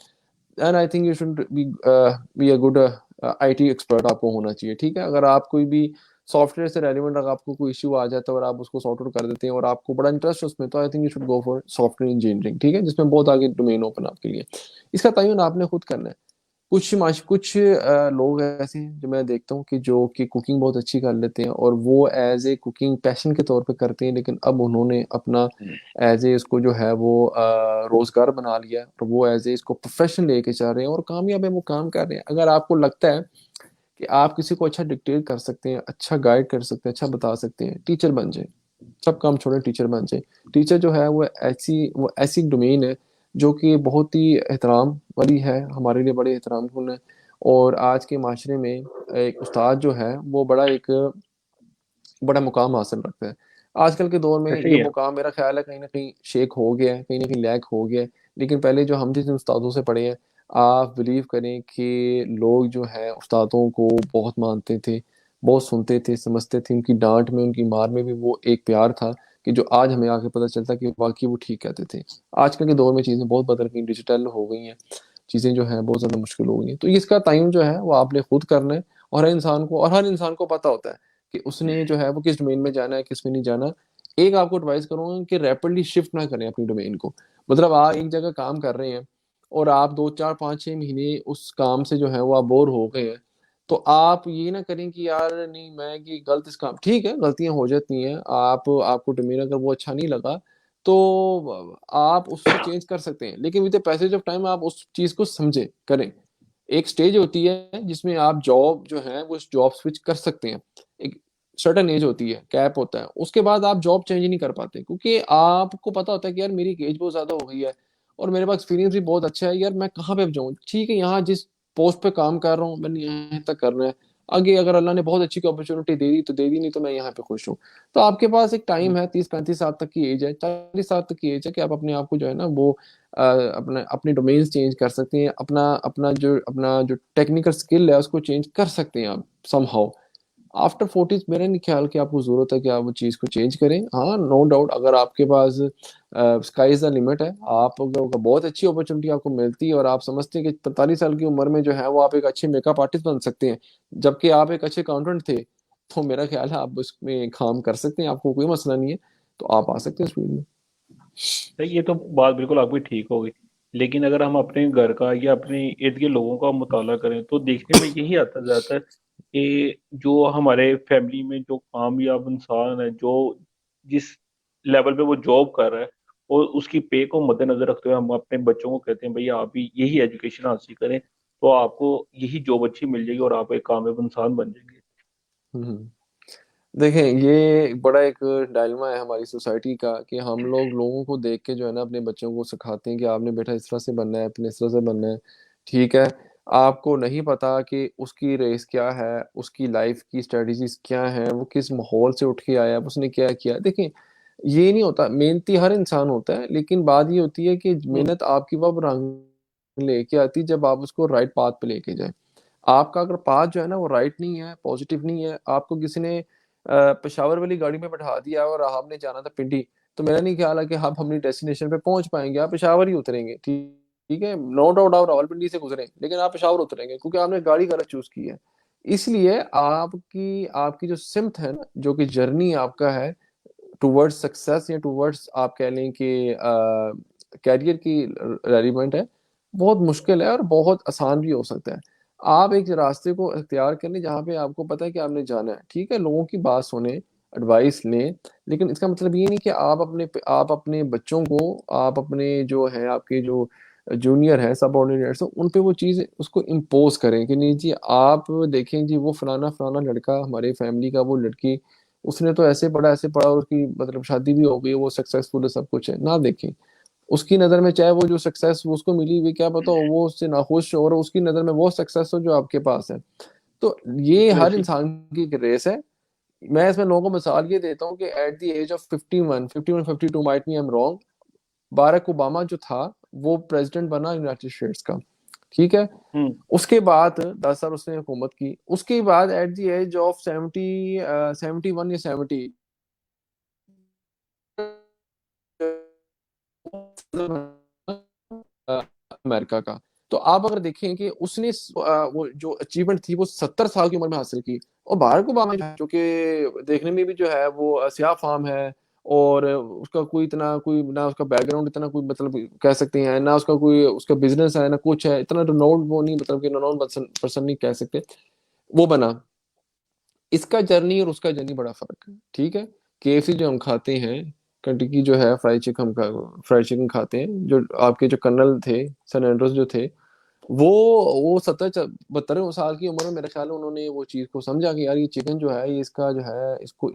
and I think you should be a good IT expert आपको होना चाहिए, ठीक है। अगर आप कोई भी सॉफ्टवेयर से रेलिवेंट अगर आपको कोई इश्यू आ जाता है और आप उसको सॉर्ट आउट कर देते हैं और आपको बड़ा इंटरेस्ट है उसमें, तो I think you should go for software engineering, ठीक है, जिसमें बहुत आगे डोमेन ओपन आपके लिए। इसका तयन आपने खुद करना है। कुछ लोग ऐसे हैं जो मैं देखता हूँ कि जो कि कुकिंग बहुत अच्छी कर लेते हैं और वो एज ए कुकिंग पैशन के तौर पे करते हैं, लेकिन अब उन्होंने अपना एज ए इसको जो है वो रोजगार बना लिया और वो एज ए इसको प्रोफेशन लेके चल रहे हैं और कामयाब है, वो काम कर रहे हैं। अगर आपको लगता है कि आप किसी को अच्छा डिक्टेट कर सकते हैं, अच्छा गाइड कर सकते हैं, अच्छा बता सकते हैं, टीचर बन जाए। सब काम छोड़े, टीचर बन जाए। टीचर जो है वो ऐसी डोमेन है जो कि बहुत ही एहतराम वाली है, हमारे लिए बड़े एहतरामपूर्ण है। और आज के माशरे में एक उस्ताद जो है वो एक बड़ा मुकाम हासिल रखता है। आजकल के दौर में ऐसे ये ही है। मुकाम मेरा ख्याल है कहीं ना कहीं शेक हो गया है, कहीं ना कहीं लैक हो गया है। लेकिन पहले जो हम जिन उस्तादों से पढ़े हैं, आप बिलीव करें कि लोग जो है उस्तादों को बहुत मानते थे, बहुत सुनते थे, समझते थे। उनकी डांट में, उनकी मार में भी वो एक प्यार था कि जो आज हमें आके पता चलता कि वाकई वो ठीक कहते थे। आजकल के दौर में चीज़ें बहुत बदल गई, डिजिटल हो गई हैं, चीज़ें जो है बहुत ज़्यादा मुश्किल हो गई हैं। तो इसका टाइम जो है वो आपने खुद करना है। और हर इंसान को पता होता है कि उसने जो है वो किस डोमेन में जाना है, किस में नहीं जाना। एक आपको एडवाइस करूंगा कि रैपिडली शिफ्ट ना करें अपनी डोमेन को। मतलब आप एक जगह काम कर रहे हैं और आप 2 4 5 6 महीने उस काम से जो है वो आप बोर हो गए हैं, तो आप ये ना करें कि यार नहीं मैं ये गलत इस काम, ठीक है गलतियां हो जाती हैं, आपको डोमेन अगर वो अच्छा नहीं लगा तो आप उससे चेंज कर सकते हैं, लेकिन with the passage of time आप उस चीज को समझे करें। एक स्टेज होती है जिसमें आप जॉब जो है वो जॉब स्विच कर सकते हैं। एक सर्टन एज होती है, कैप होता है, उसके बाद आप जॉब चेंज नहीं कर पाते, क्योंकि आपको पता होता है कि यार मेरी एज बहुत ज्यादा हो गई है और मेरे पास एक्सपीरियंस भी बहुत अच्छा है, यार मैं कहाँ पे जाऊँ, ठीक है यहाँ जिस पोस्ट पे काम कर रहा हूँ मैंने यहाँ तक करना है। आगे अगर अल्लाह ने बहुत अच्छी अपॉर्चुनिटी दे दी तो दे दी, नहीं तो मैं यहाँ पे खुश हूँ। तो आपके पास एक टाइम है, 30 35 साल तक की एज है, 40 साल तक की एज है कि आप अपने आप को जो है ना वो अपना अपने डोमेन्स चेंज कर सकते हैं, अपना जो टेक्निकल स्किल है उसको चेंज कर सकते हैं आप समहाउ। आफ्टर 40 मेरा नहीं ख्याल कि आपको जरूरत है कि आप वो चीज़ को चेंज करें। हाँ नो डाउट अगर आपके पास स्काई इज द लिमिट है, आप अगर बहुत अच्छी अपॉर्चुनिटी आपको मिलती है और आप समझते हैं कि 45 साल की उम्र में जो है वो आप एक अच्छे मेकअप आर्टिस्ट बन सकते हैं, जबकि आप एक अच्छे अकाउंटेंट थे, तो मेरा ख्याल है आप उसमें काम कर सकते हैं, आपको कोई मसला नहीं है। तो आप आ सकते हैं इस फील्ड में। तो ये तो बात बिल्कुल आपकी ठीक हो गई। लेकिन अगर हम अपने घर का या अपने इर्द गिर्द लोगों का मुताला करें तो देखने में यही आता जाता है कि जो हमारे फैमिली में जो कामयाब इंसान है, जो जिस लेवल पे वो जॉब कर रहा है, और उसकी पे को मद्देनजर रखते हुए हम अपने बच्चों को कहते हैं भैया आप भी यही एजुकेशन हासिल करें तो आपको यही जॉब अच्छी मिल जाएगी और आप एक कामयाब इंसान बन जाएंगे। हम्म। देखें ये बड़ा एक डायलमा है हमारी सोसाइटी का कि हम लोगों को देख के जो है ना अपने बच्चों को सिखाते हैं कि आपने बेटा इस तरह से बनना है, अपने इस तरह से बनना है, ठीक है। आपको नहीं पता कि उसकी रेस क्या है, उसकी लाइफ की स्ट्रेटजीज क्या है, वो किस माहौल से उठ के आया है, उसने क्या किया है। देखें ये नहीं होता, मेहनती हर इंसान होता है, लेकिन बात ये होती है कि हम्म। मेहनत आपकी वह रंग लेके आती है जब आप उसको राइट पाथ पे लेके जाए। आपका अगर पाथ जो है ना वो राइट नहीं है, पॉजिटिव नहीं है, आपको किसी ने पेशावर वाली गाड़ी में बैठा दिया और आपने जाना था पिंडी, तो मेरा नहीं ख्याल है कि आप अपनी डेस्टिनेशन पे पहुंच पाएंगे। आप पेशावर ही उतरेंगे, ठीक ठीक है, नो डाउट आप रावलपिंडी से गुजरे लेकिन आप पेशावर उतरेंगे क्योंकि आपने गाड़ी गलत चूज की है। इसलिए आपकी आपकी जो सिमत है ना, जो कि जर्नी आपका है टुवर्ड्स सक्सेस या टुवर्ड्स आप कह लें कि कैरियर की रेलिवेंट है, बहुत मुश्किल है और बहुत आसान भी हो सकता है। आप एक रास्ते को इख्तियार कर लें जहाँ पे आपको पता है कि आपने जाना है, ठीक है, लोगों की बात सुने, एडवाइस लें, लेकिन इसका मतलब ये नहीं कि आप अपने बच्चों को, आप अपने जो है आपके जो जूनियर है सबऑर्डिनेट्स उन पे वो चीज़ उसको इम्पोज करें कि नहीं जी आप देखें जी वो फलाना फलाना लड़का हमारे फैमिली का, वो लड़की उसने तो ऐसे पढ़ा और उसकी मतलब शादी भी हो गई, वो सक्सेसफुल है, सब कुछ है ना। देखें उसकी नज़र में चाहे वो जो सक्सेस उसको मिली हुई क्या पता हो वो उससे नाखुश हो और उसकी नज़र में वो सक्सेस हो जो आपके पास है। तो ये हर वैसे इंसान की एक रेस है। मैं इसमें लोगों को मिसाल ये देता हूँ कि at the age of 51 52 might me I am wrong, Barack Obama जो था वो प्रेसिडेंट बना यूनाइटेड स्टेट्स का, ठीक है। हम्म। उसके बाद 10 साल उसने हुकूमत की, उसके बाद एट द एज ऑफ 71 या 70 अमेरिका का, तो आप अगर देखें कि उसने वो जो अचीवमेंट थी वो 70 साल की उम्र में हासिल की। और बाराक ओबामा जो कि देखने में भी जो है वो स्याह फाम है, और उसका कोई इतना कोई ना उसका बैकग्राउंड इतना कोई मतलब कह सकते हैं, ना उसका कोई उसका बिजनेस है ना कुछ है, इतना रिनाउंड वो नहीं, मतलब कि रिनाउंड पर्सन नहीं कह सकते, वो बना। इसका जर्नी और उसका जर्नी बड़ा फर्क है, ठीक है। केएफसी जो हम खाते हैं, कंटकी जो है फ्राइड चिकन, हम फ्राइड चिकन खाते हैं, जो आपके जो कर्नल थे, सैन एंड्रोस जो थे, वो वो 72 साल की उम्र में मेरे ख्याल में उन्होंने वो चीज को समझा कि यार ये चिकन जो है ये इसका जो है इसको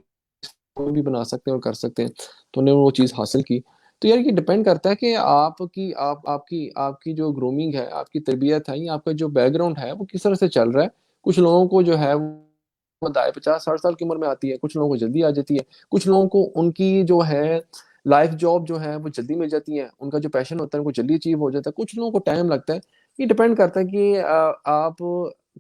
भी बना सकते हैं और कर सकते हैं, तो उन्होंने वो चीज हासिल की। तो यार ये डिपेंड करता है कि आपकी आपकी आपकी जो ग्रूमिंग है, आपकी तरबियत है, या आपका जो बैकग्राउंड है वो किस तरह से चल रहा है। कुछ लोगों को जो है वो दाए 50-60 साल की उम्र में आती है, कुछ लोगों को जल्दी आ जाती है, कुछ लोगों को उनकी जो है लाइफ जॉब जो है वो जल्दी मिल जाती है, उनका जो पैशन होता है उनको जल्दी अचीव हो जाता है, कुछ लोगों को टाइम लगता है। ये डिपेंड करता है कि आप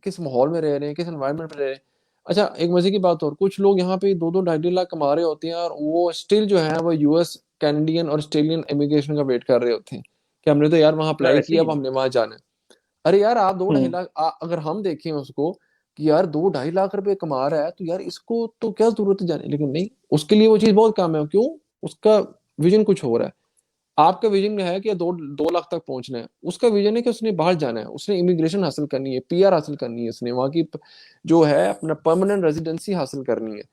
किस माहौल में रह रहे हैं, किस एनवायरनमेंट में रह रहे हैं। अच्छा, एक मजे की बात और, कुछ लोग यहाँ पे 2-2 ढाई 2.5 लाख कमा रहे होते हैं, और वो स्टिल जो है वो यूएस कैनेडियन और ऑस्ट्रेलियन इमिग्रेशन का वेट कर रहे होते हैं कि हमने तो यार वहां क्या अप्लाई ऐसे किया, ही अब है? हमने वहां जाना है। अरे यार आप दो ढाई हम्म। लाख अगर हम देखें उसको कि यार 2-2.5 लाख रुपए कमा रहा है, तो यार इसको तो क्या जरूरत है जाने, लेकिन नहीं, उसके लिए वो चीज बहुत कम है। क्यों? उसका विजन कुछ हो रहा है। आपका विजन है कि 2 2 लाख तक पहुंचना है, उसका विजन है कि उसने बाहर जाना है, उसने इमिग्रेशन हासिल करनी है, पीआर हासिल करनी है, उसने वहां की जो है अपना परमानेंट रेजिडेंसी हासिल करनी है।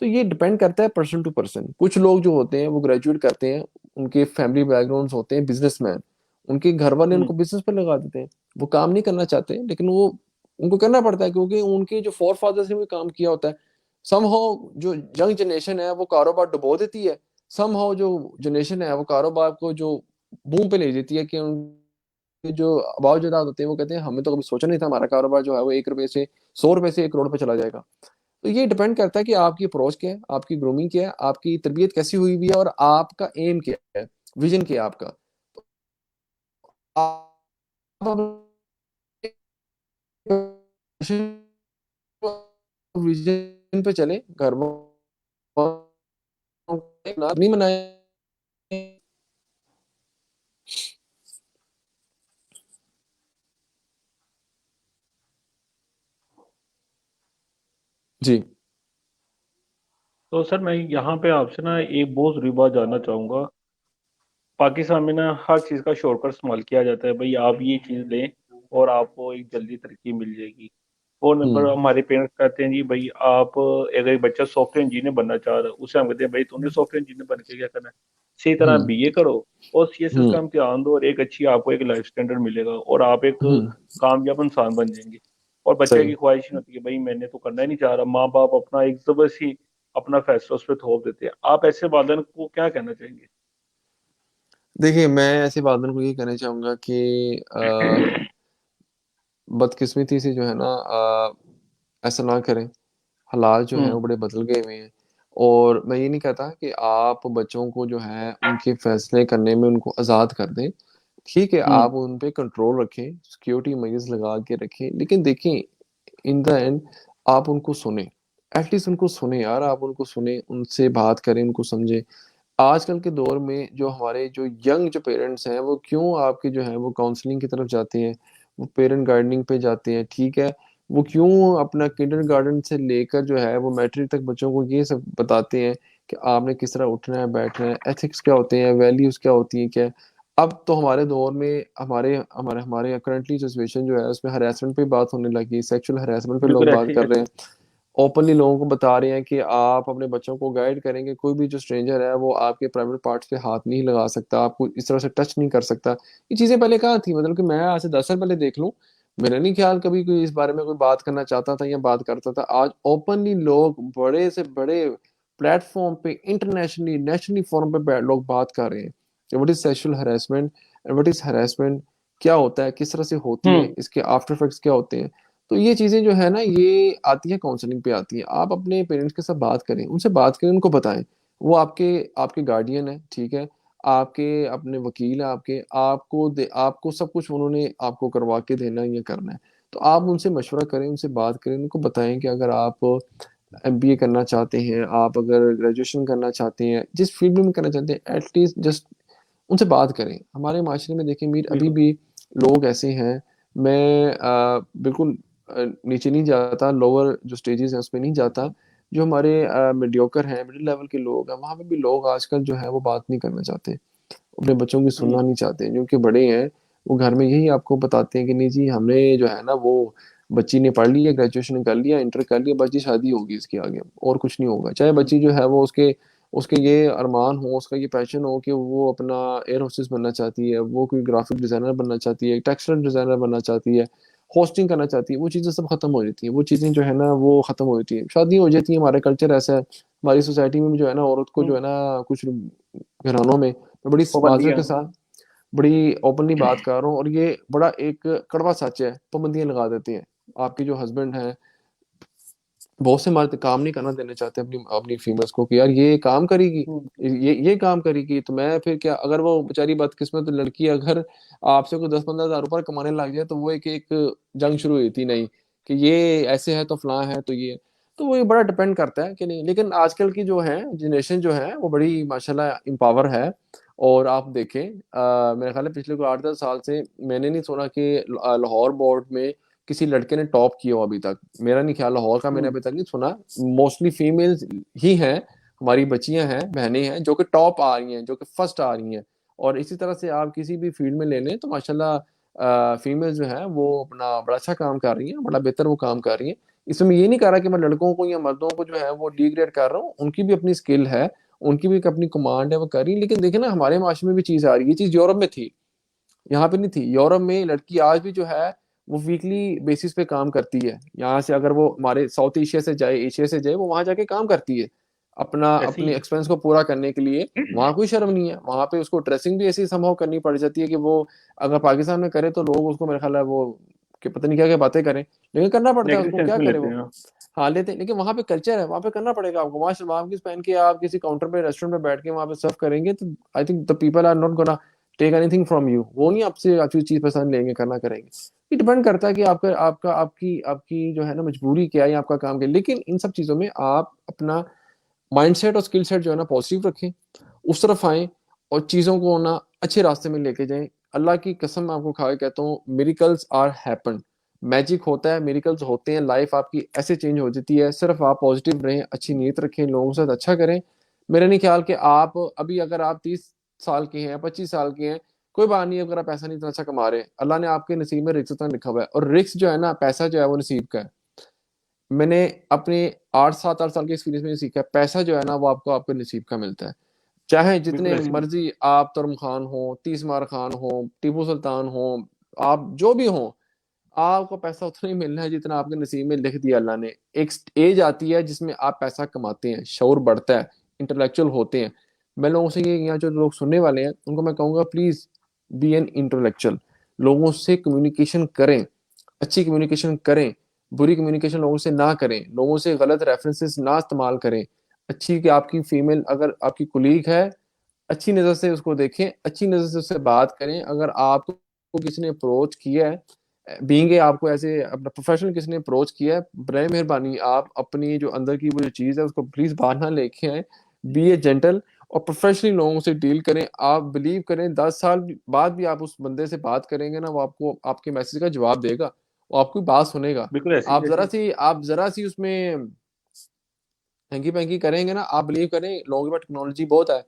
तो ये डिपेंड करता है पर्सन टू पर्सन। कुछ लोग जो होते हैं वो ग्रेजुएट करते हैं, उनके फैमिली बैकग्राउंड होते हैं बिजनेसमैन, उनके घर वाले हम्म। उनको बिजनेस पर लगा देते हैं, वो काम नहीं करना चाहते लेकिन वो उनको करना पड़ता है क्योंकि उनके जो फोर फादर्स ने भी काम किया होता है। समहाउ जो यंग जनरेशन है वो कारोबार डुबो देती है, समहाउ जो जनरेशन है वो कारोबार को जो बूम पे ले देती है, कि उनके जो अबाव जदाद होते हैं वो कहते हैं हमें तो कभी सोचा नहीं था हमारा कारोबार जो है वो 1 रुपए से 100 रुपए से 1 करोड़ पे चला जाएगा। तो ये डिपेंड करता है कि आपकी अप्रोच क्या है, आपकी ग्रूमिंग क्या है, आपकी तरबियत कैसी हुई हुई है, और आपका एम क्या है, विजन क्या है आपका। आप विजन पे चले, घर नहीं मनाए। जी। तो सर मैं यहाँ पे आपसे ना एक बहुत जरूरी बात जानना चाहूंगा। पाकिस्तान में ना हर चीज़ का शॉर्टकट इस्तेमाल किया जाता है, भाई आप ये चीज़ लें और आपको एक जल्दी तरक्की मिल जाएगी। और नंबर हम्म। हमारे पेरेंट्स कहते हैं जी भाई आप, अगर एक बच्चा सॉफ्टवेयर इंजीनियर बनना चाह रहा है उसे हम कहते हैं भाई तूने सॉफ्टवेयर इंजीनियर बन के क्या करना है, सही तरह हम्म। बीए करो और सीएसएस हम्म। का इम्तिहान दो और एक अच्छी आपको एक लाइफ स्टैंडर्ड मिलेगा और आप एक हम्म। कामयाब इंसान बन जाएंगे। और बच्चे सही। की ख्वाहिश नहीं होती कि भाई मैंने तो करना ही नहीं चाह रहा, माँ बाप अपना एक जबरदस्ती अपना फैसला उस पर थोप देते हैं। आप ऐसे वादन को क्या कहना चाहेंगे? देखिए, मैं ऐसे बादल को ये कहना चाहूंगा कि बदकिस्मती से जो है ना, ऐसा ना करें। हालात जो हैं हम्म। वो बड़े बदल गए हुए हैं। और मैं ये नहीं कहता कि आप बच्चों को जो है उनके फैसले करने में उनको आज़ाद कर दें। ठीक है, हम्म। आप उन पे कंट्रोल रखें, सिक्योरिटी मेजर्स लगा के रखें, लेकिन देखें इन द एंड आप उनको सुने, एटलीस्ट उनको सुने यार, आप उनको सुने, उनसे बात करें, उनको समझें। आजकल के दौर में जो हमारे जो यंग जो पेरेंट्स हैं वो क्यों आपके जो है वो काउंसलिंग की तरफ जाते हैं, वो पेरेंट गार्डनिंग पे जाते हैं, ठीक है। वो क्यों अपना किंडरगार्टन से लेकर जो है वो मैट्रिक तक बच्चों को ये सब बताते हैं कि आपने किस तरह उठना है, बैठना है, एथिक्स क्या होते हैं, वैल्यूज क्या होती हैं, क्या। अब तो हमारे दौर में हमारे हमारे हमारे करंटली सिचुएशन जो है उसमें हरासमेंट पे बात होने लगी, सेक्सुअल हरासमेंट पे लोग बिल्कुल बात ऐसे ही कर है। रहे हैं। ओपनली लोगों को बता रहे हैं कि आप अपने बच्चों को गाइड करेंगे, कोई भी जो स्ट्रेंजर है वो आपके प्राइवेट पार्ट्स पे हाथ नहीं लगा सकता, आपको इस तरह से टच नहीं कर सकता। ये चीजें पहले कहाँ थी, मतलब कि मैं आज से 10 साल पहले देख लूं, मेरा नहीं ख्याल कभी कोई इस बारे में कोई बात करना चाहता था या बात करता था। आज ओपनली लोग बड़े से बड़े प्लेटफॉर्म पे, इंटरनेशनली नेशनली फोरम पे लोग बात कर रहे हैं कि what is sexual harassment and what is harassment, क्या होता है, किस तरह से होती है, हम्म। इसके आफ्टर इफेक्ट्स क्या होते हैं। तो ये चीजें जो है ना ये आती है काउंसलिंग पे आती है। आप अपने पेरेंट्स के साथ बात करें, उनसे बात करें, उनको बताएं। वो आपके आपके गार्डियन है, ठीक है, आपके अपने वकील है, आपको सब कुछ उन्होंने आपको करवा के देना है या करना है। तो आप उनसे मशवरा करें, उनसे बात करें, उनको बताएं कि अगर आप एमबीए करना चाहते हैं, आप अगर ग्रेजुएशन करना चाहते हैं, जिस फील्ड में करना चाहते हैं, एटलीस्ट जस्ट उनसे बात करें। हमारे माशरे में देखें मीर, अभी बिल्कुल। भी लोग ऐसे हैं, मैं बिल्कुल नीचे नहीं जाता, लोअर जो स्टेजेस हैं उसमें नहीं जाता, जो हमारे मीडियोकर हैं, मिडिल लेवल के लोग हैं, वहां पे भी लोग आजकल जो है वो बात नहीं करना चाहते, अपने बच्चों की सुनना नहीं चाहते। जो कि बड़े हैं वो घर में यही आपको बताते हैं कि नहीं जी, हमने जो है ना वो बच्ची ने पढ़ लिया, ग्रेजुएशन कर लिया, इंटर कर लिया, बच्ची शादी होगी इसके आगे और कुछ नहीं होगा। चाहे बच्ची जो है वो उसके उसके ये अरमान हो, उसका ये पैशन हो कि वो अपना एयर होस्टेस बनना चाहती है, वो कोई ग्राफिक डिजाइनर बनना चाहती है, टेक्सटाइल डिजाइनर बनना चाहती है, होस्टिंग करना चाहती है, वो चीज़ें सब खत्म हो जाती हैं। वो चीज़ें जो है ना वो खत्म हो जाती है, शादी हो जाती है। हमारा कल्चर ऐसा है, हमारी सोसाइटी में भी जो है ना औरत को जो है ना कुछ घरानों में, मैं बड़ी माजरत के पाबंदियां। साथ बड़ी ओपनली बात कर रहा हूँ, और ये बड़ा एक कड़वा सच है, पाबंदियां लगा देते हैं। आपके जो हस्बैंड हैं, बहुत से मर्द काम नहीं करना देना चाहते अपनी अपनी फीमेल्स को कि यार ये काम करेगी, ये काम करेगी, तो मैं फिर क्या, अगर वो बेचारी बदकिस्मत लड़की अगर आपसे कोई 10-15 हज़ार रुपये कमाने लग जाए, तो वो एक एक जंग शुरू हुई थी, नहीं कि ये ऐसे है तो फलां है तो ये, तो वो ये बड़ा डिपेंड करता है कि नहीं। लेकिन आजकल की जो है जनरेशन जो है वो बड़ी माशाल्लाह इम्पावर है। और आप देखें, मेरे ख्याल है पिछले कोई 8-10 साल से मैंने नहीं सुना कि लाहौर बोर्ड में किसी लड़के ने टॉप किया हो अभी तक। मेरा नहीं ख्याल लाहौर का, मैंने अभी तक नहीं सुना। मोस्टली फीमेल्स ही हैं, हमारी बच्चियां हैं, बहनें हैं जो कि टॉप आ रही हैं, जो कि फर्स्ट आ रही हैं। और इसी तरह से आप किसी भी फील्ड में ले लें तो माशाल्लाह फीमेल्स जो हैं वो अपना बड़ा अच्छा काम कर रही हैं, बड़ा बेहतर वो काम कर रही हैं। इसमें ये नहीं कह रहा कि मैं लड़कों को या मर्दों को जो है वो डिग्रेड कर रहा हूँ, उनकी भी अपनी स्किल है, उनकी भी एक अपनी कमांड है, वो कर रही है। लेकिन देखिए ना, हमारे माशरे में भी चीज आ रही है, ये चीज यूरोप में थी, यहाँ पे नहीं थी। यूरोप में लड़की आज भी जो है वो वीकली बेसिस पे काम करती है। यहाँ से अगर वो हमारे साउथ एशिया से जाए, एशिया से जाए, वो वहां जाके काम करती है अपना ऐसे अपने ही एक्सपेंस को पूरा करने के लिए। है। वहां कोई शर्म नहीं है, वहां पे उसको ड्रेसिंग भी ऐसी संभव करनी पड़ जाती है कि वो अगर पाकिस्तान में करे तो लोग उसको, मेरे ख्याल है वो कि पता नहीं क्या क्या बातें करें, लेकिन करना पड़ता है नेगेटिव उसको, सेंस क्या में करे लेते वो। हैं। हाँ लेते हैं, लेकिन वहां पे कल्चर है, वहां पे करना पड़ेगा आपको। वहां शलवार कमीज पहन के आप किसी काउंटर पे, रेस्टोरेंट में बैठ के वहां पे सर्व करेंगे तो I think the people are not gonna take anything from you. वो नहीं आपसे आपकी चीज पसंद लेंगे, करना करेंगे। ये डिपेंड करता है कि आपका आपका आपकी आपकी जो है ना मजबूरी क्या है या आपका काम क्या है। लेकिन इन सब चीजों में आप अपना माइंडसेट और स्किल सेट जो है ना पॉजिटिव रखें, उस तरफ आए और चीजों को ना अच्छे रास्ते में लेके जाएं। अल्लाह की कसम मैं आपको खा के कहता हूँ, मिरेकल्स आर हैपन, मैजिक होता है, मिरेकल्स होते हैं, लाइफ आपकी ऐसे चेंज हो जाती है। सिर्फ आप पॉजिटिव रहें, अच्छी नीयत रखें, लोगों के साथ अच्छा करें। मेरा नहीं ख्याल कि आप अभी अगर आप 30 साल के हैं, 25 साल के हैं, कोई बात नहीं, अगर आप पैसा नहीं इतना अच्छा कमा रहे, अल्लाह ने आपके नसीब में रिस्क उतना लिखा हुआ है। और रिस्क जो है ना, पैसा जो है वो नसीब का है। मैंने अपने 8-7 8 साल के एक्सपीरियंस में ये सीखा है, पैसा जो है ना वो आपको आपके नसीब का मिलता है। चाहे बिल्कुल जितने ऐसे ही मर्जी आप तुर्म खान हो, तीसमार खान हो, टीपू सुल्तान हो, आप जो भी हो, आपको पैसा उतना ही मिलना है जितना आपके नसीब में लिख दिया अल्लाह ने। एक एज आती है जिसमें आप पैसा कमाते हैं, शऊर बढ़ता है, इंटेलेक्चुअल होते हैं। मैं लोगों से, ये यहाँ जो लोग सुनने वाले हैं उनको मैं कहूंगा, प्लीज बी एन इंटेलेक्चुअल। लोगों से कम्युनिकेशन करें, अच्छी कम्युनिकेशन करें, बुरी कम्युनिकेशन लोगों से ना करें, लोगों से गलत रेफरेंसेस ना इस्तेमाल करें। अच्छी, कि आपकी फीमेल अगर आपकी कुलीग है, अच्छी नज़र से उसको देखें, अच्छी नज़र से उससे बात करें। अगर आपको किसी ने अप्रोच किया है, बीइंग आपको ऐसे अपना प्रोफेशनल किसी ने अप्रोच किया है, बड़े मेहरबानी आप अपनी जो अंदर की वो जो चीज़ है उसको प्लीज बाहर ना लेके आए। बी ए जेंटल और प्रोफेशनली लोगों से डील करें। आप बिलीव करें, 10 साल बाद भी आप उस बंदे से बात करेंगे ना, वो आपको आपके मैसेज का जवाब देगा, वो आपकी बात सुनेगा। बिल्कुल ऐसे ही जैसे। आप जरा सी उसमें हैंकी पैंकी करेंगे ना, आप बिलीव करें, लोगों के पास टेक्नोलॉजी बहुत है,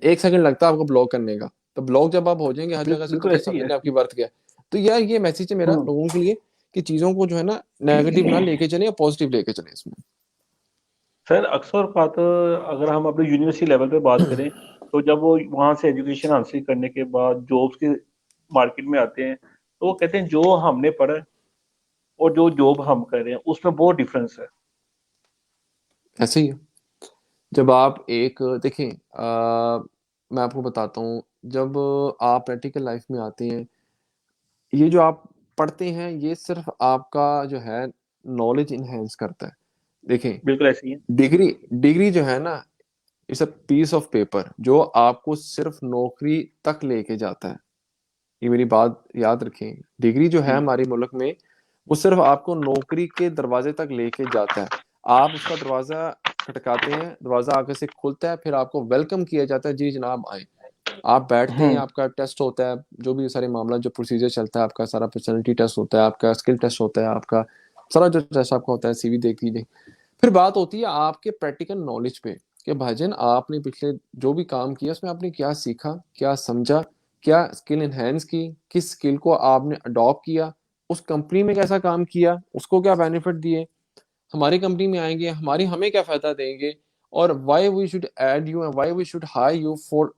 1 सेकंड लगता है आपको ब्लॉक करने का। तो ब्लॉक जब आप हो जाएंगे हर जगह से, तो बिल्कुल फिर ऐसे ही समझ है। लें आपकी वर्थ क्या है। तो यार ये मैसेज है मेरा हम्म। लोगों के लिए, कि चीजों को जो है ना नेगेटिव ना लेके चले, या पॉजिटिव लेके चले इसमें। सर अक्सर बात, अगर हम अपने यूनिवर्सिटी लेवल पे बात करें, तो जब वो वहाँ से एजुकेशन हासिल करने के बाद जॉब्स के मार्केट में आते हैं, तो वो कहते हैं जो हमने पढ़ा है और जो जॉब हम कर रहे हैं उसमें बहुत डिफरेंस है। ऐसे ही है। जब आप एक देखें, मैं आपको बताता हूँ, जब आप प्रैक्टिकल लाइफ में आते हैं, ये जो आप पढ़ते हैं ये सिर्फ आपका जो है नॉलेज इनहेंस करता है। देखें, बिल्कुल ऐसे ही है। डिग्री डिग्री जो है ना, it's a piece of paper जो आपको सिर्फ नौकरी तक लेके जाता है। ये मेरी बात याद रखें, डिग्री जो है जी। हमारे मुल्क में वो सिर्फ आपको नौकरी के दरवाजे तक लेके जाता है। आप उसका दरवाजा खटकाते हैं, दरवाजा आगे से खुलता है, फिर आपको वेलकम किया जाता है, जी जनाब आए। आप बैठते हैं, हम्म। आपका टेस्ट होता है, जो भी सारे मामला जो प्रोसीजर चलता है, आपका सारा पर्सनैलिटी टेस्ट होता है, आपका स्किल टेस्ट होता है, आपका सारा जो टेस्ट आपका होता है, सीवी देख लीजिए। फिर बात होती है आपके प्रैक्टिकल नॉलेज पे, कि भाईजान आपने पिछले जो भी काम किया उसमें आपने क्या सीखा, क्या समझा, क्या स्किल एनहेंस की, किस स्किल को आपने अडॉप्ट किया, उस कंपनी में कैसा काम किया, उसको क्या बेनिफिट दिए, हमारी कंपनी में आएंगे हमारी हमें क्या फायदा देंगे, और why we should add you and why we should hire you for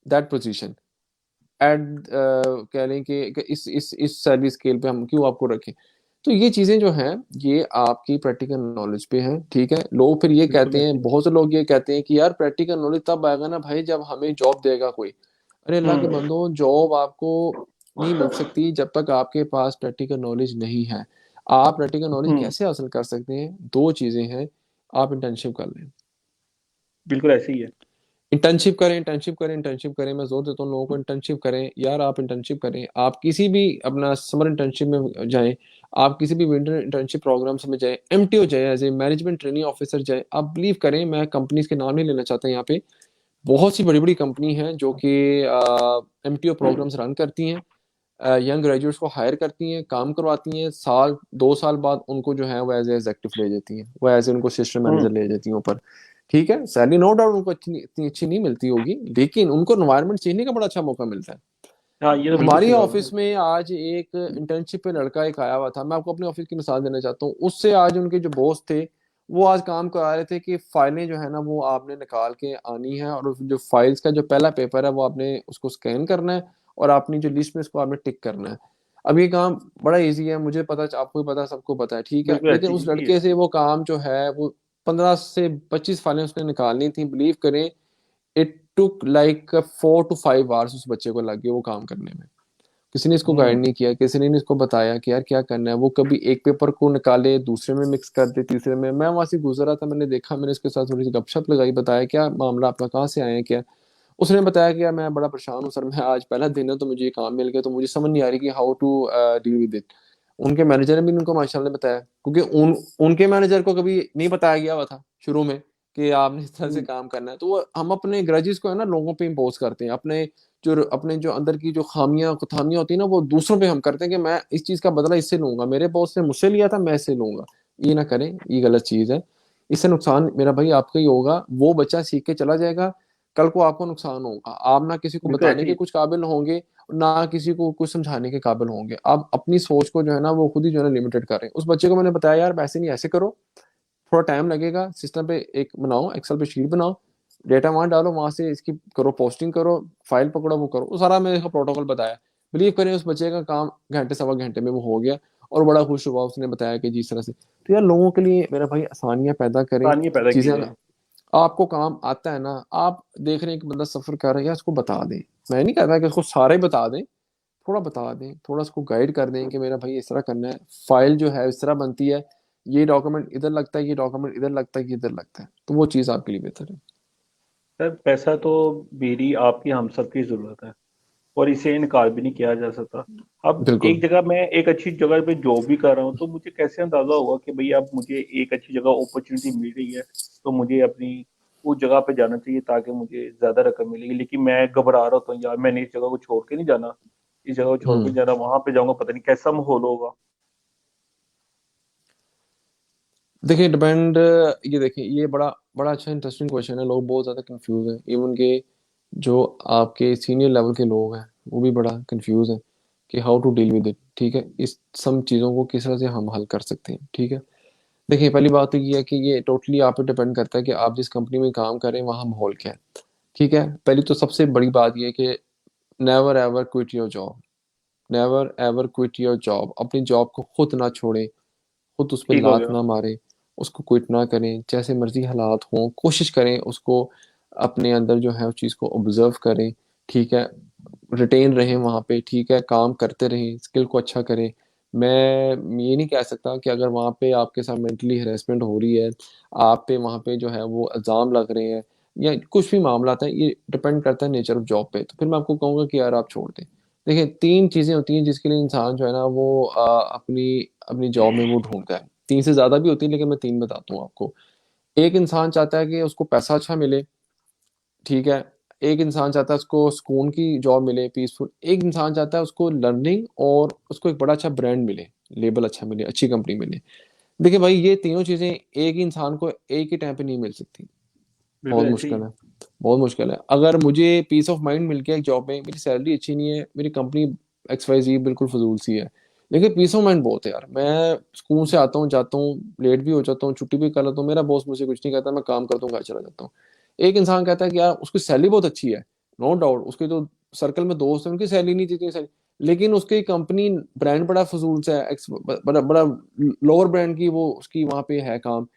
that position. एड कह लें कि इस सर्विस स्केल पे हम क्यों आपको रखें। तो ये चीजें जो हैं ये आपकी प्रैक्टिकल नॉलेज पे हैं, ठीक है। लोग फिर ये बिल्कुल कहते हैं, ऐसे ही। बहुत से लोग ये कहते हैं कि यार प्रैक्टिकल नॉलेज तब आएगा ना भाई जब हमें जॉब देगा कोई। अरे अल्लाह के हम्म। बंदो, जॉब आपको नहीं मिल सकती जब तक आपके पास प्रैक्टिकल नॉलेज नहीं है। आप प्रैक्टिकल नॉलेज हम्म। कैसे हासिल कर सकते हैं, दो चीजें हैं। आप इंटर्नशिप कर लें, बिल्कुल ऐसे ही है। इंटर्नशिप करें, इंटर्नशिप करें, इंटर्नशिप करें। मैं जोर देता हूँ लोगों को, इंटर्नशिप करें यार, आप इंटर्नशिप करें। आप किसी भी अपना समर इंटर्नशिप में जाएं, आप किसी भी विंटर इंटर्नशिप प्रोग्राम्स में जाएं, एमटीओ जाएं, as a management training officer जाएं। आप बिलीव करें, मैं कंपनीज के नाम नहीं लेना चाहता यहाँ पे, बहुत सी बड़ी बड़ी कंपनी हैं जो कि एमटीओ प्रोग्राम्स रन करती हैं, यंग ग्रेजुएट्स को हायर करती हैं, काम करवाती हैं, साल 2 साल बाद उनको जो है वो एज एग्जेक्टिव ले जाती हैं, वो एज उनको सिस्टम मैनेजर हम्म। ले जाती हैं ऊपर। ठीक है, सैलरी नो डाउट उनको इतनी अच्छी नहीं मिलती होगी, लेकिन उनको एनवायरनमेंट चेंजने का बड़ा अच्छा मौका मिलता है। हाँ, ये तो बिल्कुल हमारी सही बात है। ऑफिस में आज एक इंटर्नशिप पे लड़का एक आया हुआ था, मैं आपको अपने ऑफिस की मिसाल देना चाहता हूँ। उससे आज उनके जो बॉस थे वो आज काम करा रहे थे कि फाइलें जो है ना वो आपने निकाल के आनी है, और जो फाइल्स का जो पहला पेपर है वो आपने उसको स्कैन करना है, और अपनी जो लिस्ट में उसको आपने टिक करना है। अब ये काम बड़ा इजी है, मुझे पता, आपको भी पता, सबको पता है, ठीक है। बिल्कुल लेकिन ऐसे उस ही है। लड़के से वो काम जो है वो 15 से 25 फाइलें उसने निकालनी थी, बिलीव करें। It took like 4 to 5 hours उस बच्चे को लग गए वो काम करने में। किसी ने इसको गाइड हम्म। नहीं किया, किसी ने इसको बताया कि यार क्या करना है। वो कभी एक पेपर को निकाले, दूसरे में मिक्स कर दे, तीसरे में। मैं वहां से गुजर रहा था, मैंने देखा, मैंने इसके साथ थोड़ी सी गपशप लगाई, बताया क्या मामला आपका, कहाँ से आए हैं क्या। उसने बताया कि यार मैं बड़ा परेशान हूँ सर, मैं आज पहला दिन है तो मुझे ये काम मिल गया, तो मुझे समझ नहीं आ रही कि how to deal with it. उनके मैनेजर ने भी उनको माशाल्लाह ने बताया, क्योंकि उनके मैनेजर को कभी नहीं बताया गया हुआ था शुरू में कि आपने इस तरह से हम्म। काम करना है। तो वो हम अपने ग्रजेस को है ना लोगों पे इम्पोज करते हैं, अपने जो अंदर की जो खामियां होती है ना वो दूसरों पे हम करते हैं, कि मैं इस चीज का बदला इससे लूंगा, मेरे बॉस ने मुझसे लिया था मैं इससे लूंगा। ये ना करें, ये गलत चीज है। इससे नुकसान मेरा भाई आपका ही होगा, वो बच्चा सीख के चला जाएगा, कल को आपको नुकसान होगा। आप ना किसी को बिल्कुल बताने ऐसे के ही। कुछ काबिल होंगे, ना किसी को कुछ समझाने के काबिल होंगे। आप अपनी सोच को जो है ना वो खुद ही जो है ना लिमिटेड करें। उस बच्चे को मैंने बताया यार वैसे नहीं ऐसे करो, थोड़ा टाइम लगेगा, सिस्टम पे एक बनाओ, एक्सेल पे शीट बनाओ, डेटा वहां डालो, वहां से इसकी करो, पोस्टिंग करो, फाइल पकड़ो, वो करो, वो सारा मैंने इसका प्रोटोकॉल बताया। बिलीव करें उस बच्चे का काम घंटे सवा घंटे में वो हो गया, और बड़ा खुश हुआ, उसने बताया कि जी इस तरह से। तो यार लोगों के लिए मेरा भाई आसानियां पैदा करें, कहानियां पैदा की चीजें। जाए। आपको काम आता है ना, आप देख रहे हैं कि बंदा सफर कर रहा है, उसको बता दें। मैं नहीं कहता कि उसको सारे बता दें, थोड़ा बता दें, थोड़ा उसको गाइड कर दें कि मेरा भाई इस तरह करना है, फाइल जो है इस तरह बनती है, ये डॉक्यूमेंट इधर लगता है, ये डॉक्यूमेंट इधर लगता है, ये इधर लगता है, तो वो चीज़ आपके लिए बेहतर है। सर, पैसा तो मेरी आपकी हम सबकी जरूरत है, और इसे इनकार भी नहीं किया जा सकता। अब बिल्कुल। एक जगह मैं एक अच्छी जगह पे जॉब भी कर रहा हूँ, तो मुझे कैसे अंदाजा होगा कि भाई अब मुझे एक अच्छी जगह अपॉर्चुनिटी मिल रही है, तो मुझे अपनी उस जगह पे जाना चाहिए ताकि मुझे ज्यादा रकम मिलेगी। लेकिन मैं घबरा रहा हूँ यार, मैंने इस जगह को छोड़ के नहीं जाना, इस जगह को छोड़ के नहीं हम्म। जाना, वहां पे जाऊंगा पता नहीं कैसा माहौल होगा। देखिए डिपेंड, ये देखिए ये बड़ा बड़ा अच्छा इंटरेस्टिंग क्वेश्चन है। लोग बहुत ज़्यादा कंफ्यूज हैं, इवन के जो आपके सीनियर लेवल के लोग हैं वो भी बड़ा कंफ्यूज हैं कि how to deal with it. ठीक है, इस सब चीज़ों को किस तरह से हम हल कर सकते हैं। ठीक है, देखिए पहली बात तो ये है कि ये टोटली आप पे डिपेंड करता है कि आप जिस कंपनी में काम कर रहे हैं वहाँ माहौल क्या है। ठीक है, पहली तो सबसे बड़ी बात ये है कि never ever quit your job. Never ever quit your job, अपनी जॉब को खुद ना छोड़ें, खुद उस पर ठीक हो लात गया। ना मारें, उसको क्विट ना करें। जैसे मर्जी हालात हों, कोशिश करें उसको अपने अंदर जो है उस चीज़ को ऑब्जर्व करें। ठीक है, रिटेन रहें वहाँ पे, ठीक है, काम करते रहें, स्किल को अच्छा करें। मैं ये नहीं कह सकता कि अगर वहाँ पे आपके साथ मेंटली हेरेसमेंट हो रही है, आप पे वहाँ पे जो है वो इल्ज़ाम लग रहे हैं, या कुछ भी मामला है, ये डिपेंड करता है नेचर ऑफ जॉब पे, तो फिर मैं आपको कहूँगा कि यार आप छोड़ दें। देखिए 3 चीज़ें होती हैं जिसके लिए इंसान जो है ना वो अपनी अपनी जॉब में वो ढूंढता है। 3 से ज़्यादा भी होती है, लेकिन मैं 3 बताता हूँ आपको। एक इंसान चाहता है कि उसको पैसा अच्छा मिले, ठीक है। एक इंसान चाहता है उसको सुकून की जॉब मिले, पीसफुल। एक इंसान चाहता है उसको लर्निंग और उसको एक बड़ा अच्छा ब्रांड मिले, लेबल अच्छा मिले, अच्छी कंपनी मिले। देखिए भाई, ये तीनों चीजें एक ही इंसान को एक ही टाइम पे नहीं मिल सकती। बहुत बिल्कुल ऐसे मुश्किल ही। है, बहुत मुश्किल है। अगर मुझे पीस ऑफ माइंड मिल गया एक जॉब में, मेरी सैलरी अच्छी नहीं है, मेरी कंपनी XYZ बिल्कुल फजूल सी है, लेकिन पीस ऑफ माइंड बहुत है यार। मैं स्कूल से आता हूँ, जाता हूँ, लेट भी हो जाता हूँ, छुट्टी भी कर लेता हूँ, मेरा बॉस मुझे कुछ नहीं कहता, मैं काम करता हूँ, घर चला जाता हूँ। एक इंसान कहता है कि यार उसकी सैलरी बहुत अच्छी है, नो डाउट, उसके जो सर्कल में दोस्त हैं उनकी सैलरी नहीं थी इतनी सैलरी, लेकिन उसकी कंपनी ब्रांड बड़ा फजूल सा है, बड़ा बड़ा लोअर ब्रांड की वो उसकी वहां पे है काम,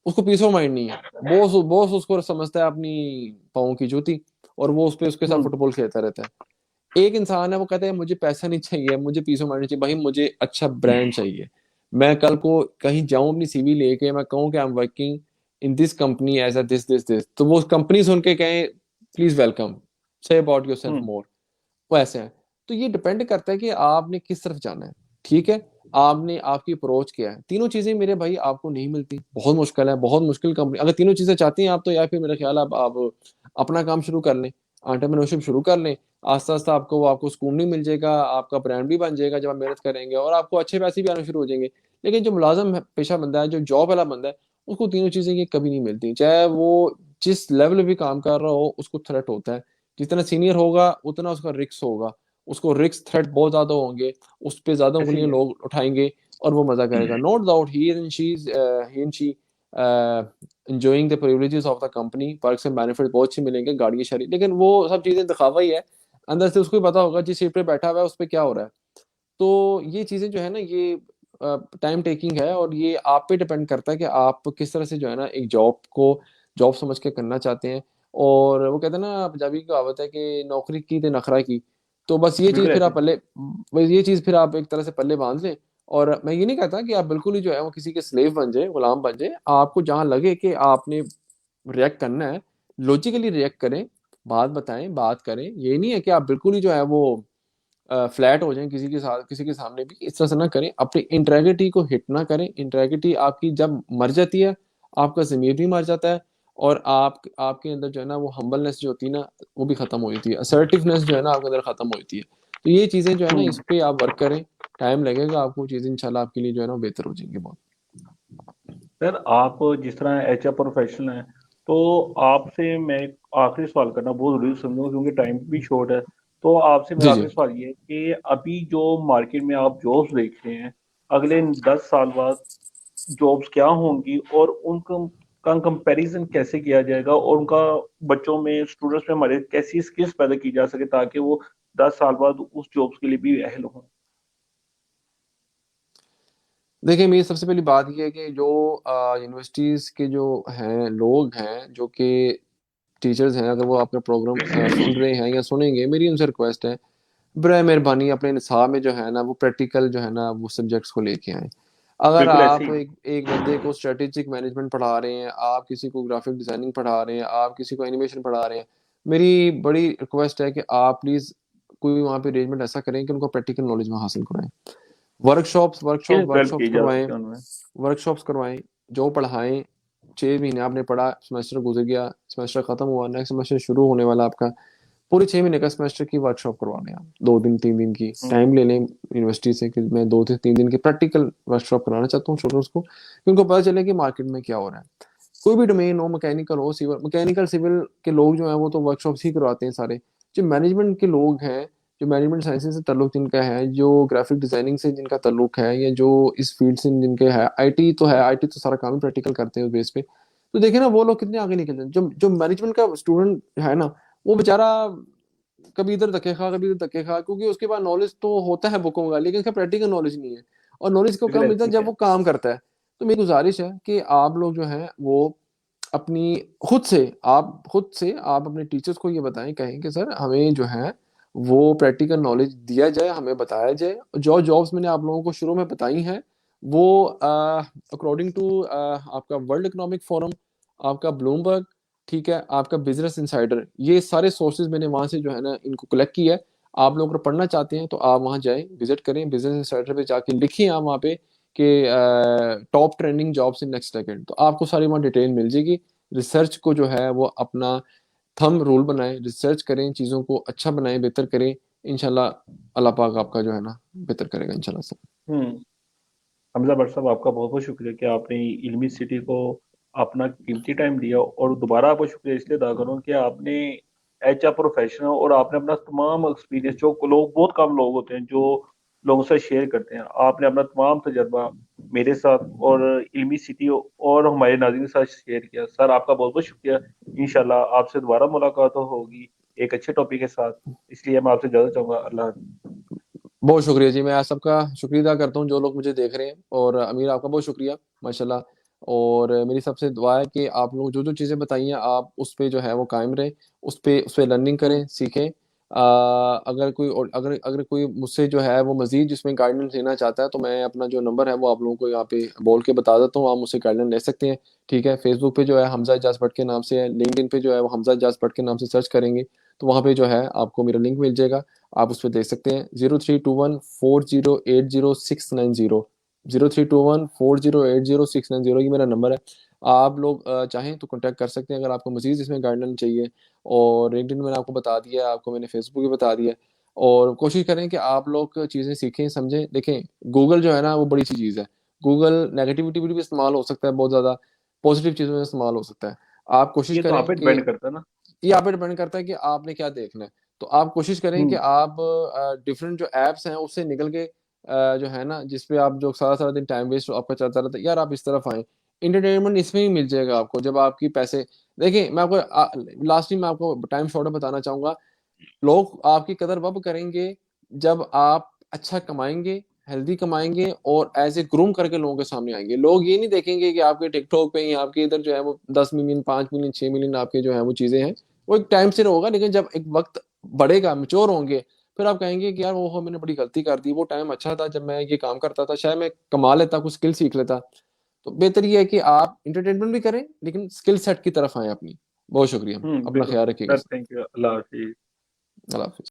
उसको पीस ऑफ माइंड नहीं है। बॉस बॉस उसको समझता है अपनी पाँव की जूती, और वो उस पे उसके साथ हम्म। फुटबॉल खेलता रहता है। एक इंसान है वो कहता है मुझे पैसा नहीं चाहिए, मुझे पीस ऑफ माइंड चाहिए, भाई मुझे अच्छा ब्रांड चाहिए। मैं कल को कहीं जाऊं अपनी CV लेके, मैं कहूं कि I am working in this company as a this this this, तो वो कंपनी सुन के कहें please welcome, say about yourself hmm. More, वो ऐसे हैं। तो ये डिपेंड करता है कि आपने किस तरफ जाना है, ठीक है, आपने आपकी अप्रोच क्या है। तीनों चीजें मेरे भाई आपको नहीं मिलती, बहुत मुश्किल है, बहुत मुश्किल कंपनी। अगर तीनों चीजें चाहती हैं आप, तो या फिर मेरा ख्याल है आप अपना काम शुरू कर लें, एंटरप्रेन्योरशिप शुरू कर लें। आस्ता आस्ता आपको सुकून भी मिल जाएगा, आपका ब्रांड भी बन जाएगा जब आप मेहनत करेंगे, और आपको अच्छे पैसे भी आने शुरू हो जाएंगे। लेकिन जो मुलाजम पेशा बंदा है, जो जॉब वाला बंदा है, उसको तीनों चीजें ये कभी नहीं मिलती, चाहे वो जिस लेवल पे भी काम कर रहा हो, उसको थ्रेट होता है। जितना सीनियर होगा उतना उसका रिस्क होगा, उसको रिस्क थ्रेट बहुत ज्यादा होंगे, उस पे ज्यादा ऐसे ही उंगलियां है। लोग उठाएंगे, और वो मजा करेगा। नो डाउट ही and she enjoying the privileges of the company, perks and benefits बहुत अच्छे मिलेंगे, गाड़ी शाड़ी, लेकिन वो सब चीजें दिखावा ही है। अंदर से उसको ही पता होगा जिस सीट पे बैठा हुआ है उस पे क्या हो रहा है। तो ये चीजें जो है ना, ये टाइम टेकिंग है, और ये आप पे डिपेंड करता है कि आप किस तरह से जो है ना एक जॉब को जॉब समझ के करना चाहते हैं। और वो कहते हैं ना, पंजाबी की कहावत है कि नौकरी की ते नखरा की। तो बस ये चीज बिल्कुल फिर ऐसे आप ही। पल्ले, बस ये चीज फिर आप एक तरह से पल्ले बांध लें। और मैं ये नहीं कहता कि आप बिल्कुल ही जो है वो किसी के स्लेव बन जाए, गुलाम बन जाए। आपको जहां लगे कि आपने रिएक्ट करना है, लॉजिकली रिएक्ट करें, बात बताएं, बात करें। ये नहीं है कि आप बिल्कुल ही जो है वो फ्लैट हो जाएं किसी के साथ, किसी के सामने भी। इस तरह से ना करें, अपनी इंटेग्रिटी को हिट ना करें। इंटेग्रिटी आपकी जब मर जाती है, आपका ज़मीर भी मर जाता है, और आपके अंदर जो है ना वो हम्बलनेस जो होती है ना, वो भी खत्म हो जाती है, असर्टिवनेस जो है ना आपके अंदर खत्म हो जाती है। तो ये चीज़ें जो है ना, इस हम्म। पे आप वर्क करें, टाइम लगेगा आपको, चीज़ें इंशाल्लाह आपके लिए जो है ना बेहतर हो जाएंगी बहुत। सर आप जिस तरह HR प्रोफेशनल हैं, तो आपसे मैं एक आखिरी सवाल करना बहुत जरूरी समझूंगा क्योंकि टाइम भी शॉर्ट है। तो आपसे मेरा जी जी। आखिरी सवाल ये है कि अभी जो मार्केट में आप जॉब्स देख रहे हैं, अगले 10 साल बाद जॉब्स क्या होंगी और उनका का कंपैरिजन कैसे किया जाएगा, और उनका बच्चों में, स्टूडेंट्स में हमारे कैसी स्किल्स पैदा की जा सके ताकि वो 10 साल बाद उस जॉब्स के लिए भी अहल हों। देखिए, मेरी सबसे पहली बात ये है कि जो यूनिवर्सिटीज़ के जो हैं लोग हैं, जो कि टीचर्स हैं, अगर वो आपका प्रोग्राम सुन रहे हैं या सुनेंगे, मेरी उनसे रिक्वेस्ट है, बराए मेहरबानी अपने निसाब में जो है ना वो प्रैक्टिकल जो है ना वो सब्जेक्ट्स को लेके आएँ। अगर बिल्कुल ऐसे आप ही। एक बंदे को स्ट्रेटेजिक मैनेजमेंट पढ़ा रहे हैं, आप किसी को ग्राफिक डिजाइनिंग पढ़ा रहे हैं, आप किसी को एनिमेशन पढ़ा रहे हैं, मेरी बड़ी रिक्वेस्ट है कि आप प्लीज़ कोई वहाँ पे अरेंजमेंट ऐसा करें कि उनको प्रैक्टिकल नॉलेज में हासिल कराएं। स्किल्स डेवलप वर्कशॉप्स की जा करवाएं, सके उनमें। वर्कशॉप्स करवाएं, जो पढ़ाएं। 6 महीने आपने पढ़ा, सेमेस्टर गुजर गया, सेमेस्टर खत्म हुआ, नेक्स्ट सेमेस्टर शुरू होने वाला आपका, पूरे 6 महीने का सेमेस्टर की वर्कशॉप करवा लें आप, 2 दिन 3 दिन की हम्म। टाइम ले लें यूनिवर्सिटी से कि मैं 2 से 3 दिन की प्रैक्टिकल वर्कशॉप कराना चाहता हूँ स्टूडेंट्स को, कि उनको पता चले कि मार्केट में क्या हो रहा है। कोई भी डोमेन हो, मैकेनिकल हो, सिविल, मैकेनिकल सिविल के लोग जो हैं वो तो वर्कशॉप्स ही करवाते हैं सारे। जो मैनेजमेंट के लोग हैं, जो मैनेजमेंट साइंसेज से ताल्लुक जिनका है, जो ग्राफिक डिजाइनिंग से जिनका ताल्लुक है, या जो इस फील्ड से जिनके है, आईटी तो है, आईटी तो सारा काम ही प्रैक्टिकल करते हैं उस बेस पे। तो देखिए ना वो लोग कितने आगे निकल जाते हैं। जो जो मैनेजमेंट का स्टूडेंट है ना, वो बेचारा कभी इधर धक्के खा, कभी इधर धक्के खा, क्योंकि उसके पास नॉलेज तो होता है बुकों का, लेकिन उसका प्रैक्टिकल नॉलेज नहीं है। और नॉलेज को बिल्कुल कम मिलता ऐसे है ही जब है। वो काम करता है। तो मेरी गुजारिश है कि आप लोग जो हैं वो अपनी खुद से आप अपने टीचर्स को ये बताएं, कहें कि सर हमें जो है वो प्रैक्टिकल नॉलेज दिया जाए, हमें बताया जाए। जो जॉब्स मैंने आप लोगों को शुरू में बताई हैं, वो अकॉर्डिंग टू आपका वर्ल्ड इकोनॉमिक फोरम, आपका ब्लूमबर्ग, ठीक है, आपका बिजनेस इंसाइडर, ये सारे सोर्सेज मैंने वहां से जो है ना इनको कलेक्ट किया है। आप लोग अगर पढ़ना चाहते हैं तो आप वहां जाएं, विजिट करें, बिजनेस इंसाइडर पे जाके लिखिए आप वहाँ पे कि top trending jobs in next decade, तो आपको सारी वहाँ डिटेल मिल जाएगी। रिसर्च को जो है वो अपना थंब रूल बनाएं, रिसर्च करें, चीज़ों को अच्छा बनाएं, बेहतर करें। इंशाल्लाह अल्लाह पाक आपका जो है ना बेहतर करेगा इंशाल्लाह से। हम्म। हमजा भट्ट साहब, आपका बहुत बहुत शुक्रिया कि आपने इल्मी सिटी को अपना कीमती टाइम दिया, और दोबारा आपको शुक्रिया इसलिए अदा करूँ कि आपने एच आर प्रोफेशनल, और आपने अपना तमाम एक्सपीरियंस, जो लोग बहुत कम लोग होते हैं जो लोगों से शेयर करते हैं, आपने अपना तमाम तजर्बा मेरे साथ और इल्मी सिटी और हमारे नाज़रीन के साथ शेयर किया। सर, आपका बहुत बहुत शुक्रिया। इंशाल्लाह आपसे दोबारा मुलाकात होगी एक अच्छे टॉपिक के साथ। इसलिए मैं आपसे ज़्यादा चाहूँगा, अल्लाह हाफ़िज़। बहुत शुक्रिया जी, मैं आप सबका शुक्रिया अदा करता हूँ जो लोग मुझे देख रहे हैं, और अमीर आपका बहुत शुक्रिया माशाल्लाह। और मेरी सबसे दुआ है कि आप लोग जो जो चीज़ें बताई हैं आप उस पे जो है वो कायम रहें, उस पे लर्निंग हम्म। करें, सीखें। अगर कोई, और अगर अगर कोई मुझसे जो है वो मज़ीद जिसमें गाइडेंस लेना चाहता है, तो मैं अपना जो नंबर है वो आप लोगों को यहाँ पे बोल के बता देता हूँ, आप मुझसे गाइडेंस ले सकते हैं। ठीक है, फेसबुक पे जो है हमजा इजाज भट्ट के नाम से है, लिंक्डइन पे जो है वो हमजा इजाज भट्ट के नाम से सर्च करेंगे तो वहाँ पे जो है आपको मेरा लिंक मिल जाएगा, आप उस पर देख सकते हैं। 032140800690, 032140800690 ये मेरा नंबर है। आप लोग चाहें तो कांटेक्ट कर सकते हैं अगर आपको मजीद इसमें गाइडेंस चाहिए। और लिंक्डइन मैंने आपको बता दिया है, आपको मैंने फेसबुक भी बता दिया है। और कोशिश करें कि आप लोग चीज़ें सीखें, समझें। देखें, गूगल जो है ना वो बड़ी सी चीज़ है। गूगल नेगेटिविटी भी इस्तेमाल हो सकता है बहुत ज़्यादा, पॉजिटिव चीज़ों में इस्तेमाल हो सकता है। आप कोशिश ये तो करें आप पे कि, डिपेंड करता है ना। ये आप पे डिपेंड करता है कि आपने क्या देखना है। तो आप कोशिश करें कि हम्म। आप डिफरेंट जो एप्स हैं उससे निकल के जो है ना जिसपे आप जो सारा सारा दिन टाइम वेस्ट आपका चलता रहता है, यार आप इस तरफ आए। इंटरटेनमेंट इसमें ही मिल जाएगा आपको जब आपकी पैसे, देखिए मैं आपको लास्टली मैं आपको टाइम शॉर्ट बताना चाहूंगा। लोग आपकी कदर वब करेंगे जब आप अच्छा कमाएंगे, हेल्दी कमाएंगे, और एज ए ग्रूम करके लोगों के सामने आएंगे। लोग ये नहीं देखेंगे कि आपके टिकटॉक पे या आपके इधर जो है वो 10 मिलियन, 5 मिलियन, 6 मिलियन आपके जो है वो चीजें हैं। वो एक टाइम से होगा, लेकिन जब एक वक्त बढ़ेगा, मेच्योर होंगे, फिर आप कहेंगे कि यार वो मैंने बड़ी गलती कर दी, वो टाइम अच्छा था जब मैं ये काम करता था, शायद मैं कमा लेता, कुछ स्किल सीख लेता। तो बेहतर ये है कि आप इंटरटेनमेंट भी करें लेकिन स्किल सेट की तरफ आए अपनी। बहुत शुक्रिया, अपना बिल्कुल ख्याल रखिएगा सर, सर। थैंक यू, अल्लाह हाफिज़। अल्लाह हाफिज।